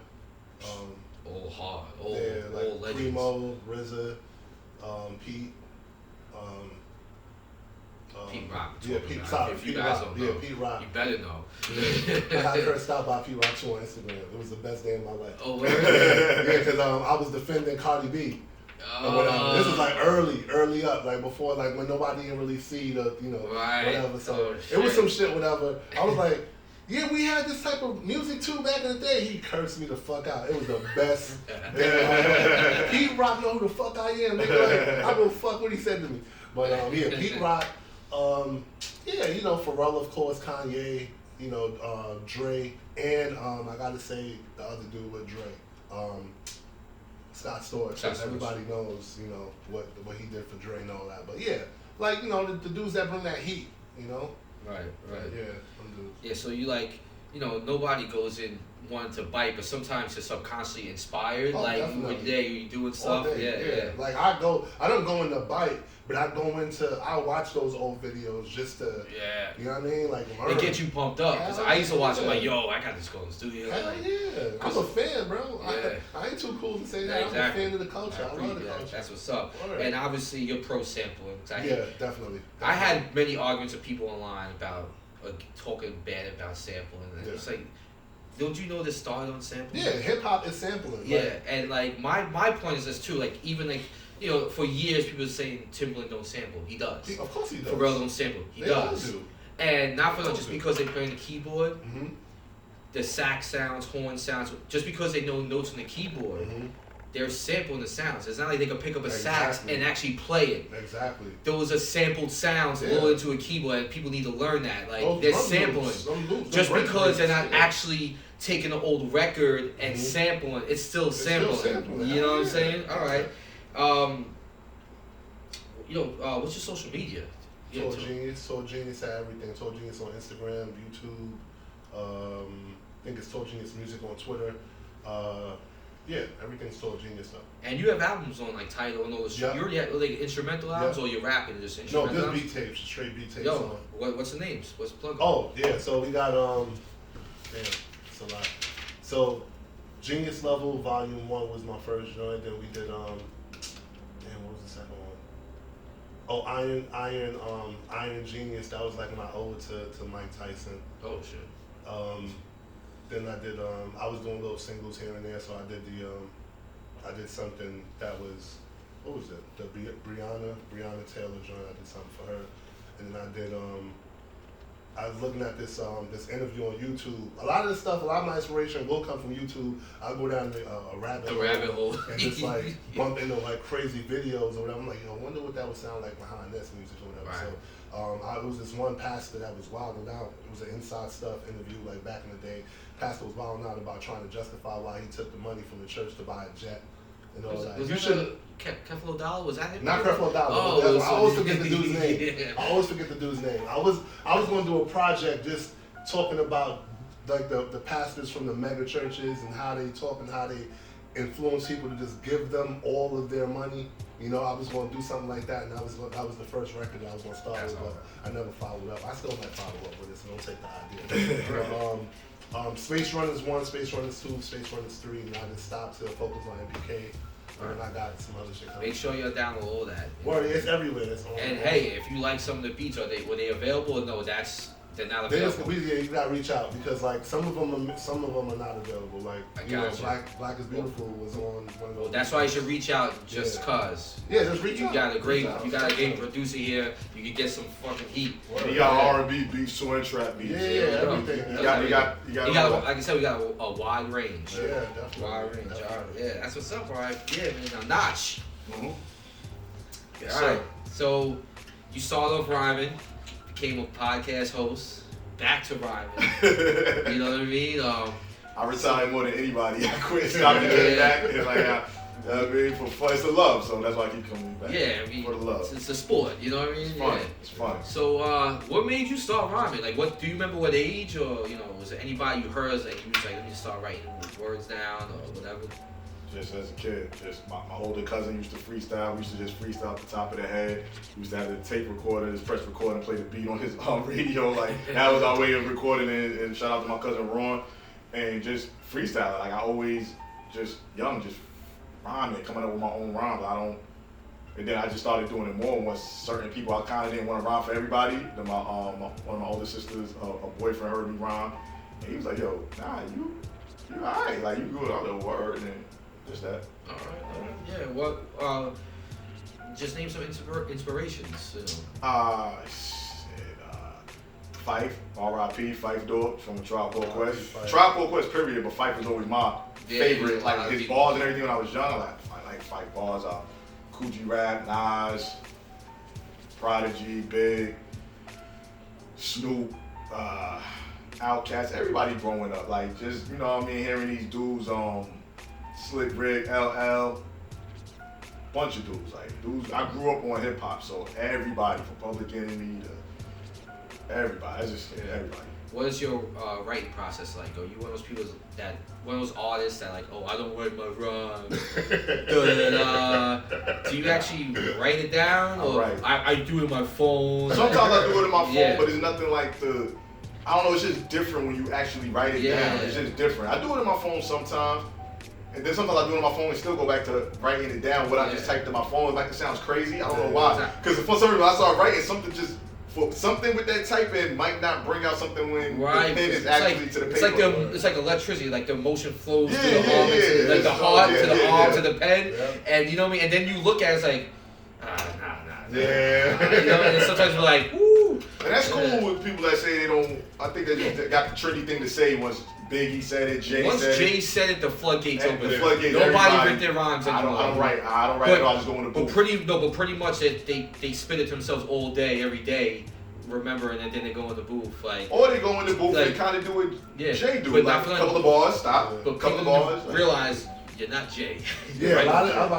all hard, yeah, like all legends. Primo, RZA, Pete, Pete Rock. Yeah, Pete Rock. If you guys don't know, yeah, Pete Rock. You better know. I got cursed out by Pete Rock too on Instagram. It was the best day of my life. Oh, yeah, because I was defending Cardi B. This was like early up, like before, like when nobody didn't really see the, whatever. So it was some shit, whatever. I was like, yeah, we had this type of music too back in the day. He cursed me the fuck out. It was the best day. Pete Rock know who the fuck I am. Nigga. Like, I go fuck what he said to me. But yeah, Pete Rock. Yeah, Pharrell, of course, Kanye, Dre, and I gotta say the other dude with Dre. Scott Storch, everybody knows, what he did for Dre and all that. But yeah, like, the dudes that bring that heat, Right. Yeah, them dudes. Yeah, so you like, nobody goes in wanting to bite, but sometimes you're subconsciously inspired. Oh, like, definitely. you're doing stuff. Yeah. Like, I don't go in to bite, but I watch those old videos just to, you know what I mean? Like, learn. It gets you pumped up, because I used to watch it like, yo, I got to go in the studio. Hell yeah. I'm a fan, bro. Yeah. I ain't too cool to say that. Exactly. I'm a fan of the culture. I love the culture. That's what's up. Word. And obviously, you're pro sampling. Yeah, definitely. I had many arguments with people online about talking bad about sampling. And it's like, don't you know this started on sampling? Yeah, hip hop is sampling. Yeah, and like my point is this too. Like, even like, for years people were saying Timbaland don't sample. He does. Of course he does. Pharrell don't sample. He does. All do. And not for just because they play on the keyboard, Mm-hmm. the sax sounds, horn sounds. Just because they know notes on the keyboard, they're sampling the sounds. It's not like they can pick up a sax and actually play it. Exactly. Those are sampled sounds rolled into a keyboard, and people need to learn that. Like, they're sampling. Just because they're not actually taking an old record and sampling, it's still sampling. You know what I'm saying? All right. What's your social media? Tour Genius at everything. Tour Genius on Instagram, YouTube. I think it's Tour Genius Music on Twitter. Yeah, everything's Tour Genius though. And you have albums on like Tidal and all this shit. You already have like instrumental albums, or you're rapping just instrumental? No, albums? just beat tapes, straight beat tapes. Yo, what's the names? What's the plug? Oh yeah, so we got it's a lot. So Genius Level Volume 1 was my first joint. Then we did what was the second one? Oh, Iron Genius. That was like my ode to Mike Tyson. Oh shit. Then I did I was doing little singles here and there, so I did I did something that was, what was it? The Breonna Taylor joint. I did something for her, and then I did I was looking at this this interview on YouTube. A lot of my inspiration will come from YouTube. I'll go down a rabbit hole and just like bump into like crazy videos or whatever. I'm like, I wonder what that would sound like behind this music or whatever. Right. So it was this one pastor that was wilding out. It was an inside stuff interview like back in the day. Pastor was wilding out about trying to justify why he took the money from the church to buy a jet and all that. Was you should Creflo Dollar? Was that him? Not Creflo Dollar. Oh, I always forget the dude's name. I always forget the dude's name. I was going to do a project just talking about like the pastors from the mega churches and how they talk and how they influence people to just give them all of their money. I was going to do something like that, and that was the first record that I was going to start with, but I never followed up. I still might follow up with it, so don't take the idea. Space Runners 1, Space Runners 2, Space Runners 3, and I just stopped to focus on MPK. And I got some other shit coming. Make sure you download all that. Word, it's everywhere. It's and hey, if you like some of the beats, were they available? Or no, that's they're not They available. you gotta reach out because like some of them are not available. Like Black is Beautiful was on one of those. Well, that's why you should reach out just cause. Yeah, just reach out. You got a great producer here. You can get some fucking heat. You got R&B beats, swing trap beats. Yeah, everything. You got like I said, we got a wide range. Yeah, definitely. Wide range. All right, yeah, that's what's up, all right. Yeah, man, now Notch. Mm-hmm. All right, so you started off rhyming, became a podcast host, back to rhyming. You know what I mean? I retired more than anybody. I quit, stopped and came back. And like, I mean, for fun, it's the love, so that's why I keep coming back. Yeah, I mean, for the love. It's a sport, you know what I mean? It's fun. Yeah. It's fun. So, what made you start rhyming? Like, what do you remember? What age, or was there anybody you heard like you was like, let me start writing words down or whatever? Just as a kid, just my older cousin used to freestyle. We used to just freestyle at the top of the head. We used to have the tape recorder, this press recorder, and play the beat on his radio. Like that was our way of recording it. And shout out to my cousin Ron, and just freestyle. Like I always just young, just rhyming, coming up with my own rhymes. And then I just started doing it more once certain people. I kind of didn't want to rhyme for everybody. Then one of my older sisters, a boyfriend heard me rhyme, and he was like, "Yo, nah, you alright? Like you good on the word and." Just that. All right. Yeah. What? Just name some inspirations. Fife, R.I.P. Fife Dog from Tribe Called Quest. Tribe Called Quest, period. But Fife was always my favorite. Like his bars and everything when I was young. I like Fife bars. Coogee Rap, Nas, Prodigy, Big, Snoop, Outkast. Everybody growing up, like just you know what I mean, hearing these dudes Slick Rick, LL, bunch of dudes. Like dudes, I grew up on hip hop, so everybody from Public Enemy to everybody. That's just everybody. What is your writing process like? Are you one of those people one of those artists that like, oh, I don't write my rhymes? Do you actually write it down, or I do it on my phone? Sometimes I do it on my phone, but it's nothing like I don't know. It's just different when you actually write it down. It's just different. I do it on my phone sometimes. And then sometimes I do it on my phone and still go back to writing it down. What I just typed in my phone, like it sounds crazy. I don't know why. Because for some reason I started writing something with that typing might not bring out something when the pen is actually to the paper. It's like electricity, like the motion flows to the arm, like the heart to the arm to the pen, and you know what I mean. And then you look at it, it's like, nah. You know, and sometimes we're like, woo. And that's cool with people that say they don't. I think they just got the trendy thing to say once. Biggie said it, Once Jay said it, the floodgates open. Nobody written their rhymes anymore. I don't write it. I just go in the booth. But pretty much they spit it to themselves all day, every day, remembering, and then they go in the booth like. Or they go in the booth and kind of do what Jay do, like a couple of bars, stop, but couple of bars. Realize you're not Jay. Yeah,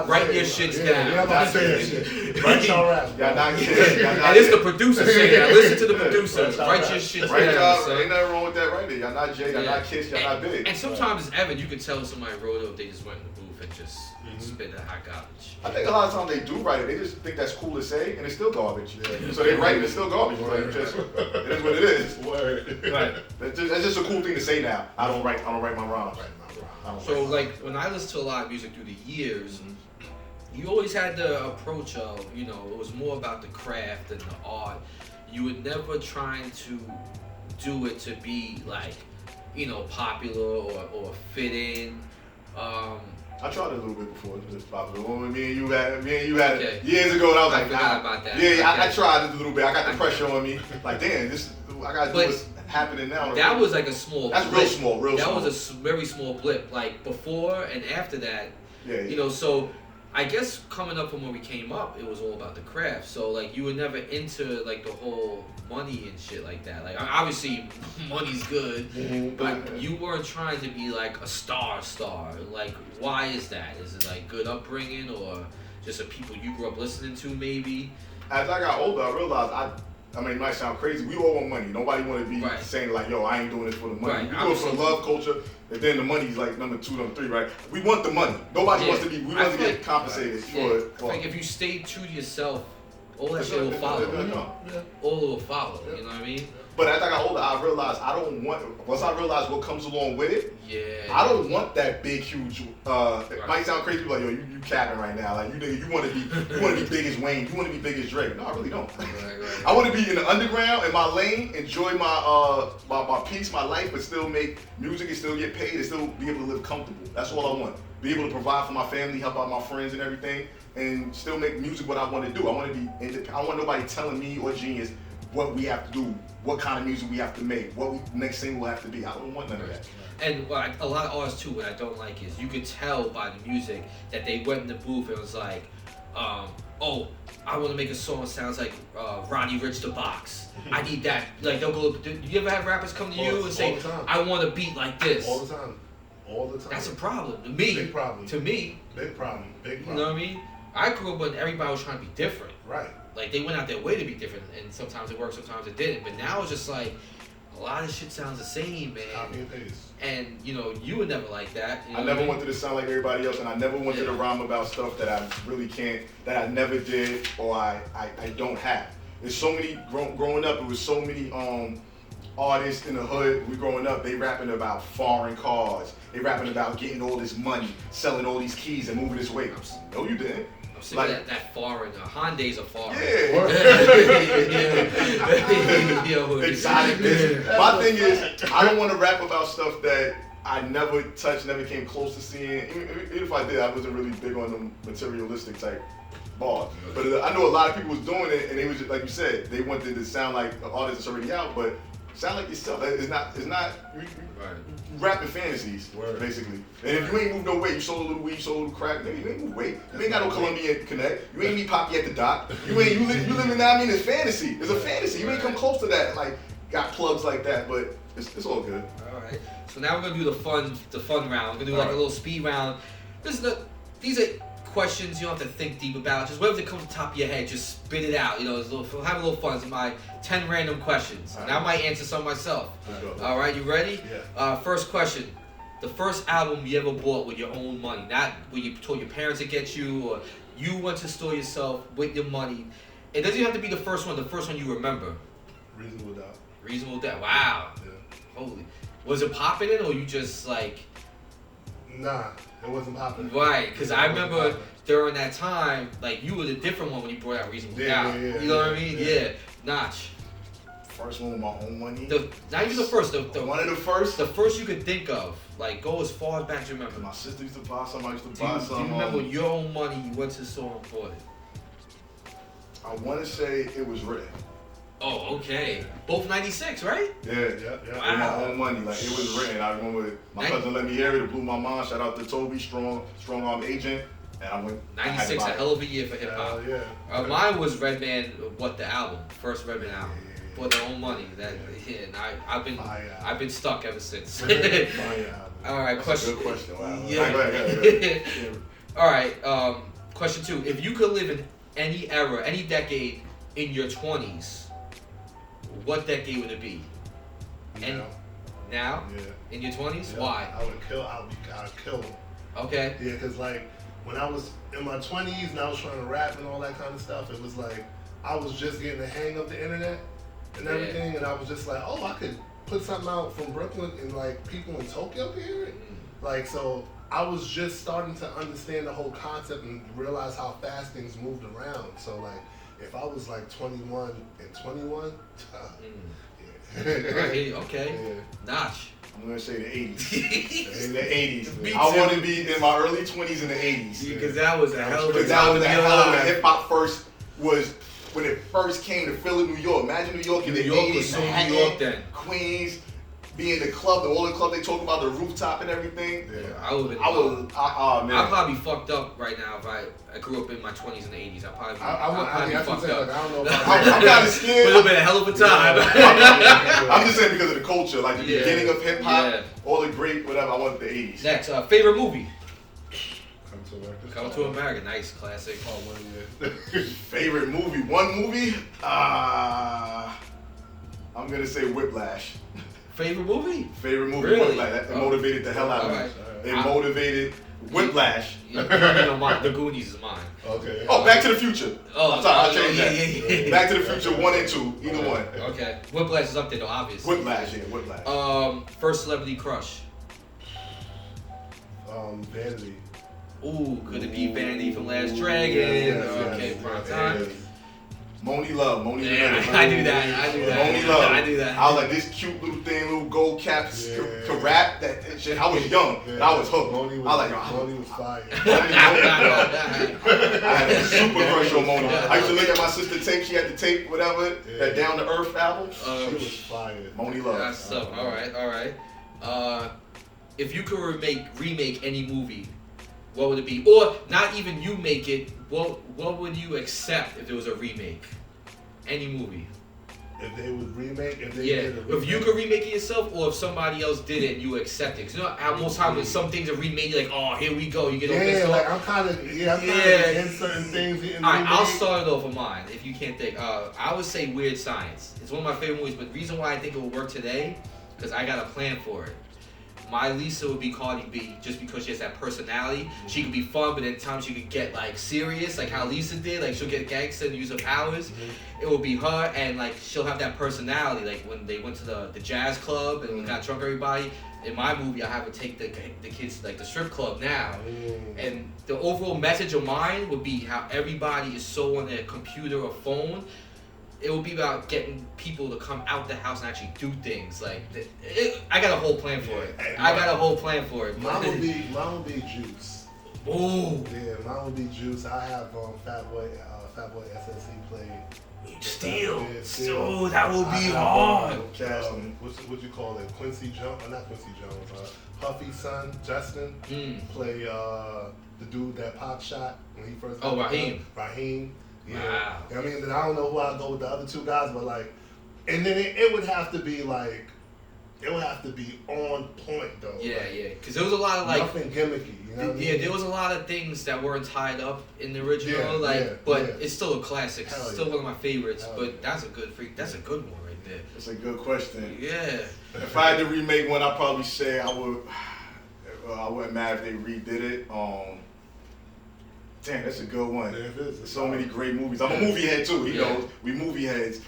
write your shits down. Yeah, I'm about to say that shit. Write your rap. Y'all not kidding. And it's the producer saying that. Listen to the producer. Write your shits down. Ain't nothing wrong with that right there. Y'all not Jay, y'all not Kiss, y'all not Big. And sometimes, Evan, you could tell somebody wrote it if they just went in the booth and just spit the hot garbage. I think a lot of times they do write it. They just think that's cool to say, and it's still garbage. So they write it, it's still garbage. But it is what it is. Word. Right. That's just a cool thing to say now. I don't write my rhymes. So like when I listened to a lot of music through the years, you always had the approach of, it was more about the craft and the art. You were never trying to do it to be like, popular or fit in. I tried it a little bit before it was popular. When me and you had it years ago, and I was like, forgot about that. Yeah, I tried it a little bit. I got the pressure on me. Like, damn, I gotta do what's happening now. That was like a small. That's blip. real small. That was a very small blip. Like before and after that, So I guess coming up from when we came up, it was all about the craft. So like you were never into like the whole money and shit like that. Like obviously money's good, but you weren't trying to be like a star. Like why is that? Is it like good upbringing or just the people you grew up listening to maybe? As I got older, I realized I mean, it might sound crazy. We all want money. Nobody want to be saying like, yo, I ain't doing this for the money. We do it for the love culture, and then the money's like number 2, number 3, right? We want the money. Nobody wants to be. We want to get compensated for it. Like if you stay true to yourself, all that shit will follow. All will follow. You know what I mean? But as I got older, I realized I don't want. Once I realized what comes along with it, I don't want that big, huge. It might sound crazy, like yo, you capping right now. Like you want to be big as Wayne. You want to be big as Drake. No, I really don't. I want to be in the underground, in my lane, enjoy my peace, my life, but still make music and still get paid and still be able to live comfortable. That's all I want. Be able to provide for my family, help out my friends and everything, and still make music what I want to do. I want to be independent. I want nobody telling me or Genius what we have to do, what kind of music we have to make, next single will have to be. I don't want none of that. And a lot of artists too, what I don't like is you could tell by the music that they went in the booth and was like, oh, I want to make a song that sounds like Roddy Ricch the Box. I need that. Like they'll go. Do you ever have rappers come to you and say, I want a beat like this? All the time. That's a problem to me. Big problem. To me. Big problem. You know what I mean? I grew up when everybody was trying to be different. Right. Like they went out their way to be different, and sometimes it worked, sometimes it didn't. But now it's just like a lot of shit sounds the same, man. Copy and paste. And you know, you were never like that. You know I never wanted to sound like everybody else, and I never wanted to rhyme about stuff that I really can't, that I never did, or I don't have. There's so many growing up. It was so many artists in the hood. We growing up, they rapping about foreign cars. They rapping about getting all this money, selling all these keys, and moving this way. No, you didn't. I'm sick of that foreign. Hyundai's a foreign. Yeah. Exotic. My thing is, I don't want to rap about stuff that I never touched, never came close to seeing. Even if I did, I wasn't really big on the materialistic type bars. But I know a lot of people was doing it, and they was just, like you said, they wanted to sound like an artist that's already out, but sound like yourself. It's not. Rapping fantasies, basically. And if you ain't moved no weight, you sold a little weed, you sold a little crack, nigga, you ain't moved weight. You ain't got no Colombian connect. You ain't meet Poppy at the dock. You living now. I mean, it's fantasy. It's a fantasy. You ain't come close to that. Like got plugs like that, but it's all good. All right. So now we're gonna do the fun round. We're gonna do like a little speed round. These are questions you don't have to think deep about. Just whatever comes to the top of your head, just spit it out. You know, have a little fun. It's my 10 random questions. And I might answer some myself. All right, you ready? Yeah. First question. The first album you ever bought with your own money. Not where you told your parents to get you, or you went to the store yourself with your money. It doesn't even have to be the first one you remember. Reasonable Doubt. Reasonable Doubt. Wow. Yeah. Holy. Was it popping in, or you just like... Nah, it wasn't popping. Right, because I remember during that time, like you were the different one when you brought out Reasonable Doubt. You know what I mean? Yeah. Notch. First one with my own money. Not even the first. One of the first. The first you could think of. Like go as far back as you remember. My sister used to buy some. I used to buy some. Do you remember your own money? You went to the store and bought it. I want to say it was written. Oh, okay. Both 96, right? Yeah. Wow. With my own money, like it was written. I remember my cousin let me hear it. It blew my mind. Shout out to Toby, strong arm agent. And I went. 96, a hell of a year for hip hop. Yeah. Mine was Redman. What the album? First Redman album. For their own money. And I've been stuck ever since. All right, That's question. a good question. Wow. Yeah. Go ahead. All right. Question 2. If you could live in any era, any decade in your 20s, what decade would it be? Now? Yeah. In your 20s? Yeah. Why? I'd kill him. Okay. Yeah, because like when I was in my 20s and I was trying to rap and all that kind of stuff, it was like I was just getting the hang of the internet and everything, and I was just like, oh, I could put something out from Brooklyn and like people in Tokyo can hear it. Like, so I was just starting to understand the whole concept and realize how fast things moved around. So like, if I was like 21 and 21, Right, okay. Yeah. Notch. I'm gonna say the 80s. In the 80s. I want to be in my early 20s in the 80s. Because that was a hell of a time. That was a hell of a hip hop first was when it first came to Philly, New York. Imagine New York in the 80s. New York then. Queens. Being the club, all the club they talk about, the rooftop and everything. Yeah, man. I'd probably be fucked up right now if I grew up in my 20s and 80s. I'd probably be fucked up. Like, I don't know if I'm kind of scared. It would have been a hell of a time. I'm just saying because of the culture, like the beginning of hip hop, all the great whatever. I want the 80s. Next, favorite movie? Come to America. Nice classic. Favorite movie? One movie? I'm gonna say Whiplash. Favorite movie? Favorite movie? Really? Whiplash. That motivated the hell out of me. It motivated Whiplash. The Goonies is mine. Okay. Oh, Back to the Future. I'm sorry, I'll change that. Yeah. Back to the Future 1 and 2, either one. Okay. Whiplash is up there though, obviously. Whiplash, yeah, Whiplash. First celebrity crush. Vanity. Ooh, could it be Vanity from Last Dragon? Okay, prime time. Moni Love. I do that. Moni Love. I do that. I was like, this cute little thing, little gold cap, could rap that shit. I was young, and I was hooked. Moni was, I was like, Moni was fire. I had a super crush on Moni. I used to look at my sister tape. She had the tape, whatever, that Down to Earth album. She was fire. Moni Love. That's up. All right. If you could remake any movie, what would it be? Or not even you make it. What would you accept if there was a remake? Any movie. If they would remake, if they Yeah. did a remake. If you could remake it yourself, or if somebody else did it, and you accept it. Cause you know how most times when some things are remade, you're like, oh, here we go. You get all pissed like off. I'm kind of in certain things. All right, I'll start it off of mine. If you can't think, I would say Weird Science. It's one of my favorite movies, but the reason why I think it will work today, because I got a plan for it. My Lisa would be Cardi B, just because she has that personality. She could be fun, but at times she could get like serious, like how Lisa did. Like she'll get gangster and use her powers. It will be her, and like she'll have that personality. Like when they went to the jazz club and got drunk everybody. In my movie, I have to take the kids to like the strip club now. And the overall message of mine would be how everybody is so on their computer or phone. It would be about getting people to come out the house and actually do things. Like, I got a whole plan for it. Mine would be Juice. Ooh. Yeah, mine would be Juice. I have Fatboy SSC play. Steel. So that would be hard. What you call it? Quincy Jones? Not Quincy Jones. Puffy's son, Justin, play the dude that pop shot when he first. Raheem. Yeah, wow. I mean, I don't know who I'd go with the other two guys, but like, and then it would have to be like, it would have to be on point though. Yeah, because there was a lot of like nothing gimmicky. You know what I mean? There was a lot of things that weren't tied up in the original, it's still a classic. It's still one of my favorites. But that's a good That's a good one right there. That's a good question. Yeah. If I had to remake one, I'd probably say I wouldn't mad if they redid it. Damn, that's a good one. There's so many great movies. I'm a movie head too. You know, we movie heads.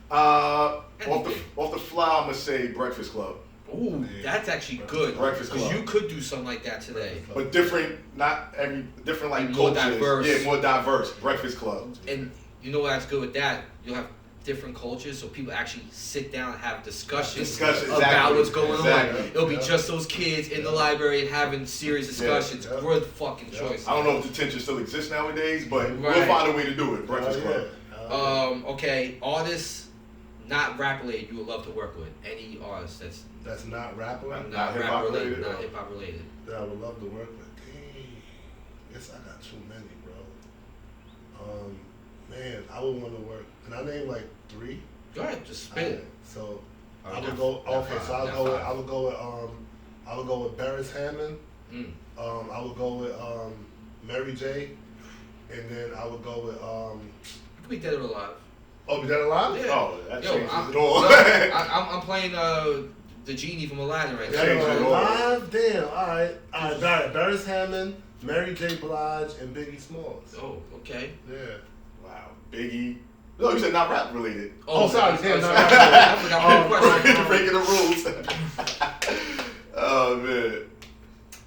Off the fly, I'm gonna say Breakfast Club. Ooh, that's actually good. Breakfast Club. Because you could do something like that today. But different like more cultures. diverse. Yeah, more diverse. Breakfast Club. And you know what's good with that? You'll have different cultures, so people actually sit down and have discussions about what's going on. It'll be just those kids in the library and having serious discussions. Good fucking choice. I don't know if the tension still exists nowadays, but we'll find a way to do it. Breakfast Club. Okay, artists not rap related you would love to work with. Any artist that's not rap related? Not rap related, not hip hop related. That I would love to work with. Dang. Guess I got too many, bro. Man, I would want to work. Can I name like 3? Go ahead, just spit it. So I would go. Okay, so I would go with Barris Hammond. I would go with Mary J. And then I would go with You could be Dead or Alive. Oh, be Dead or Alive? Yeah. Oh, that changes it all. I'm playing the genie from Aladdin right now. Dead or Alive? Damn. All right. Barris Hammond, Mary J. Blige, and Biggie Smalls. Oh, okay. Yeah. Wow, Biggie. No, you said not rap related. Oh, sorry. Damn, not rap related. I'm breaking the rules. Oh man.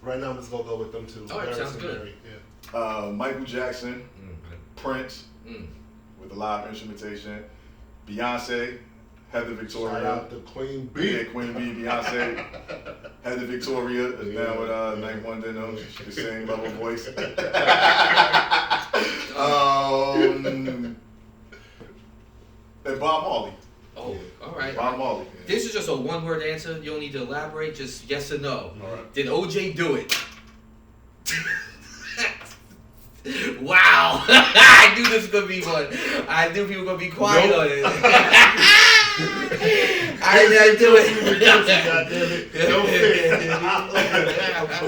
Right now, I'm just gonna go with them two. All right, sounds good. Mary. Yeah. Michael Jackson, Prince, with the live instrumentation, Beyonce, Heather Victoria. Shout out to Queen B. Yeah, Queen B, Beyonce. Heather Victoria is now with Night Wonder. She's the same level voice. And Bob Marley. Oh, all right. Bob Marley. This is just a one-word answer. You don't need to elaborate. Just yes or no. All right. Did OJ do it? Wow. I knew this was going to be one. I knew people were going to be quiet on it. I didn't do it.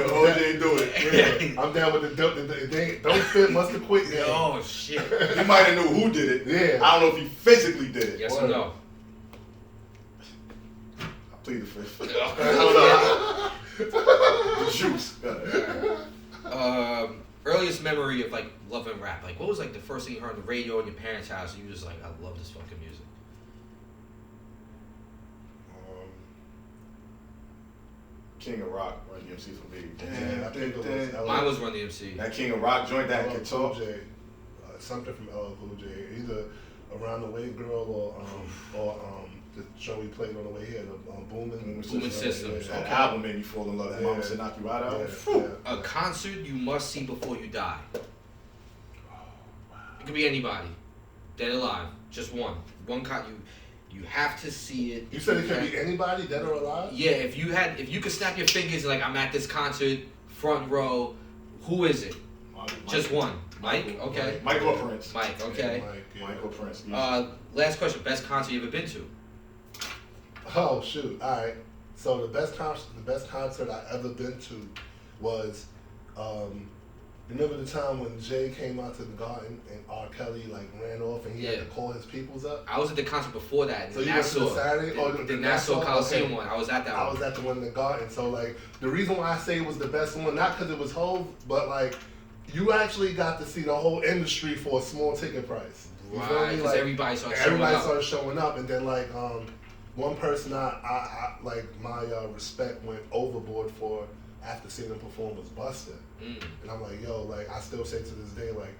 OJ do it. Yeah. I'm down with the don't fit, must have quit. Yeah. Oh, shit. You might have knew who did it. Yeah. I don't know if he physically did it. Yes or no? I plead the fifth. I don't know. The juice. earliest memory of like loving rap? Like, what was like the first thing you heard on the radio in your parents' house? And you were just like, I love this fucking music. King of Rock, Run DMC for me. Yeah, I think it was Mine was Run DMC. That King of Rock joint that could talk. Something from LL Cool J, either Around the Way Girl or the show we played on the way here, the Booming Systems. That album made me fall in love. That Mama Said Knock You Out album. A concert you must see before you die. It could be anybody, dead or alive, just one. You have to see it. You said it could be anybody, dead or alive? Yeah, if you could snap your fingers like I'm at this concert, front row, who is it? Just one. Mike? Okay. Mike or Prince. Mike, okay. Mike or Prince. Last question, best concert you ever been to? Oh shoot! All right. So the best concert I ever been to was, remember the time when Jay came out to the Garden and R. Kelly like ran off and he had to call his peoples up? I was at the concert before that. So you went to the Saturday or the Nassau Coliseum one? I was at that one. I was at the one in the Garden. So like the reason why I say it was the best one, not because it was Hov, but like you actually got to see the whole industry for a small ticket price. You feel me? Because Like, everybody started showing up, and then like one person I like my respect went overboard for after seeing him perform was Busta. And I'm like, yo, like I still say to this day, like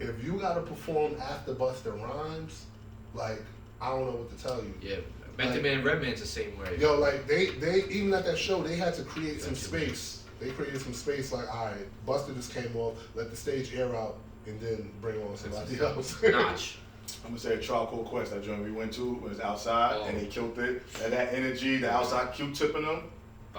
if you gotta perform after Busta Rhymes, like I don't know what to tell you. Yeah, Method Man, Redman's the same way. Yo, like they even at that show they had to create some space. They created some space like, all right, Busta just came off, let the stage air out, and then bring on somebody else. Notch. I'm gonna say a Trial Called Quest. That joint we went to was outside, and they killed it. And that energy, the outside Q-tipping them,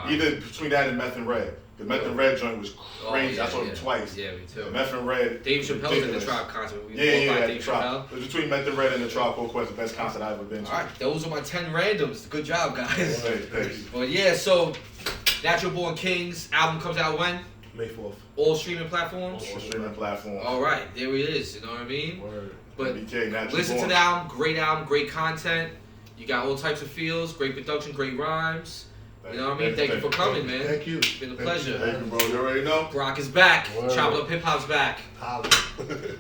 either between that and Meth and Red. The Meth and Red joint was crazy. I saw them twice. Yeah, me too. Meth and Red. Dave Chappelle's in the Trial concert. Dave Chappelle. It was between Meth and Red and the Trial Called Quest, the best concert I've ever been to. All right, those are my 10 randoms. Good job, guys. Thanks. But yeah, so Natural Born Kings album comes out when? May 4th. All streaming platforms? All streaming platforms. All right, there it is. You know what I mean? Word. But BK, listen to the album, great content. You got all types of feels, great production, great rhymes. You know what I mean? Thank you for coming, man. Thank you. It's been a pleasure. Thank you, bro. You already know? Brock is back. Word. Chop Up Hip Hop's back. Holla.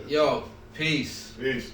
Yo, peace. Peace.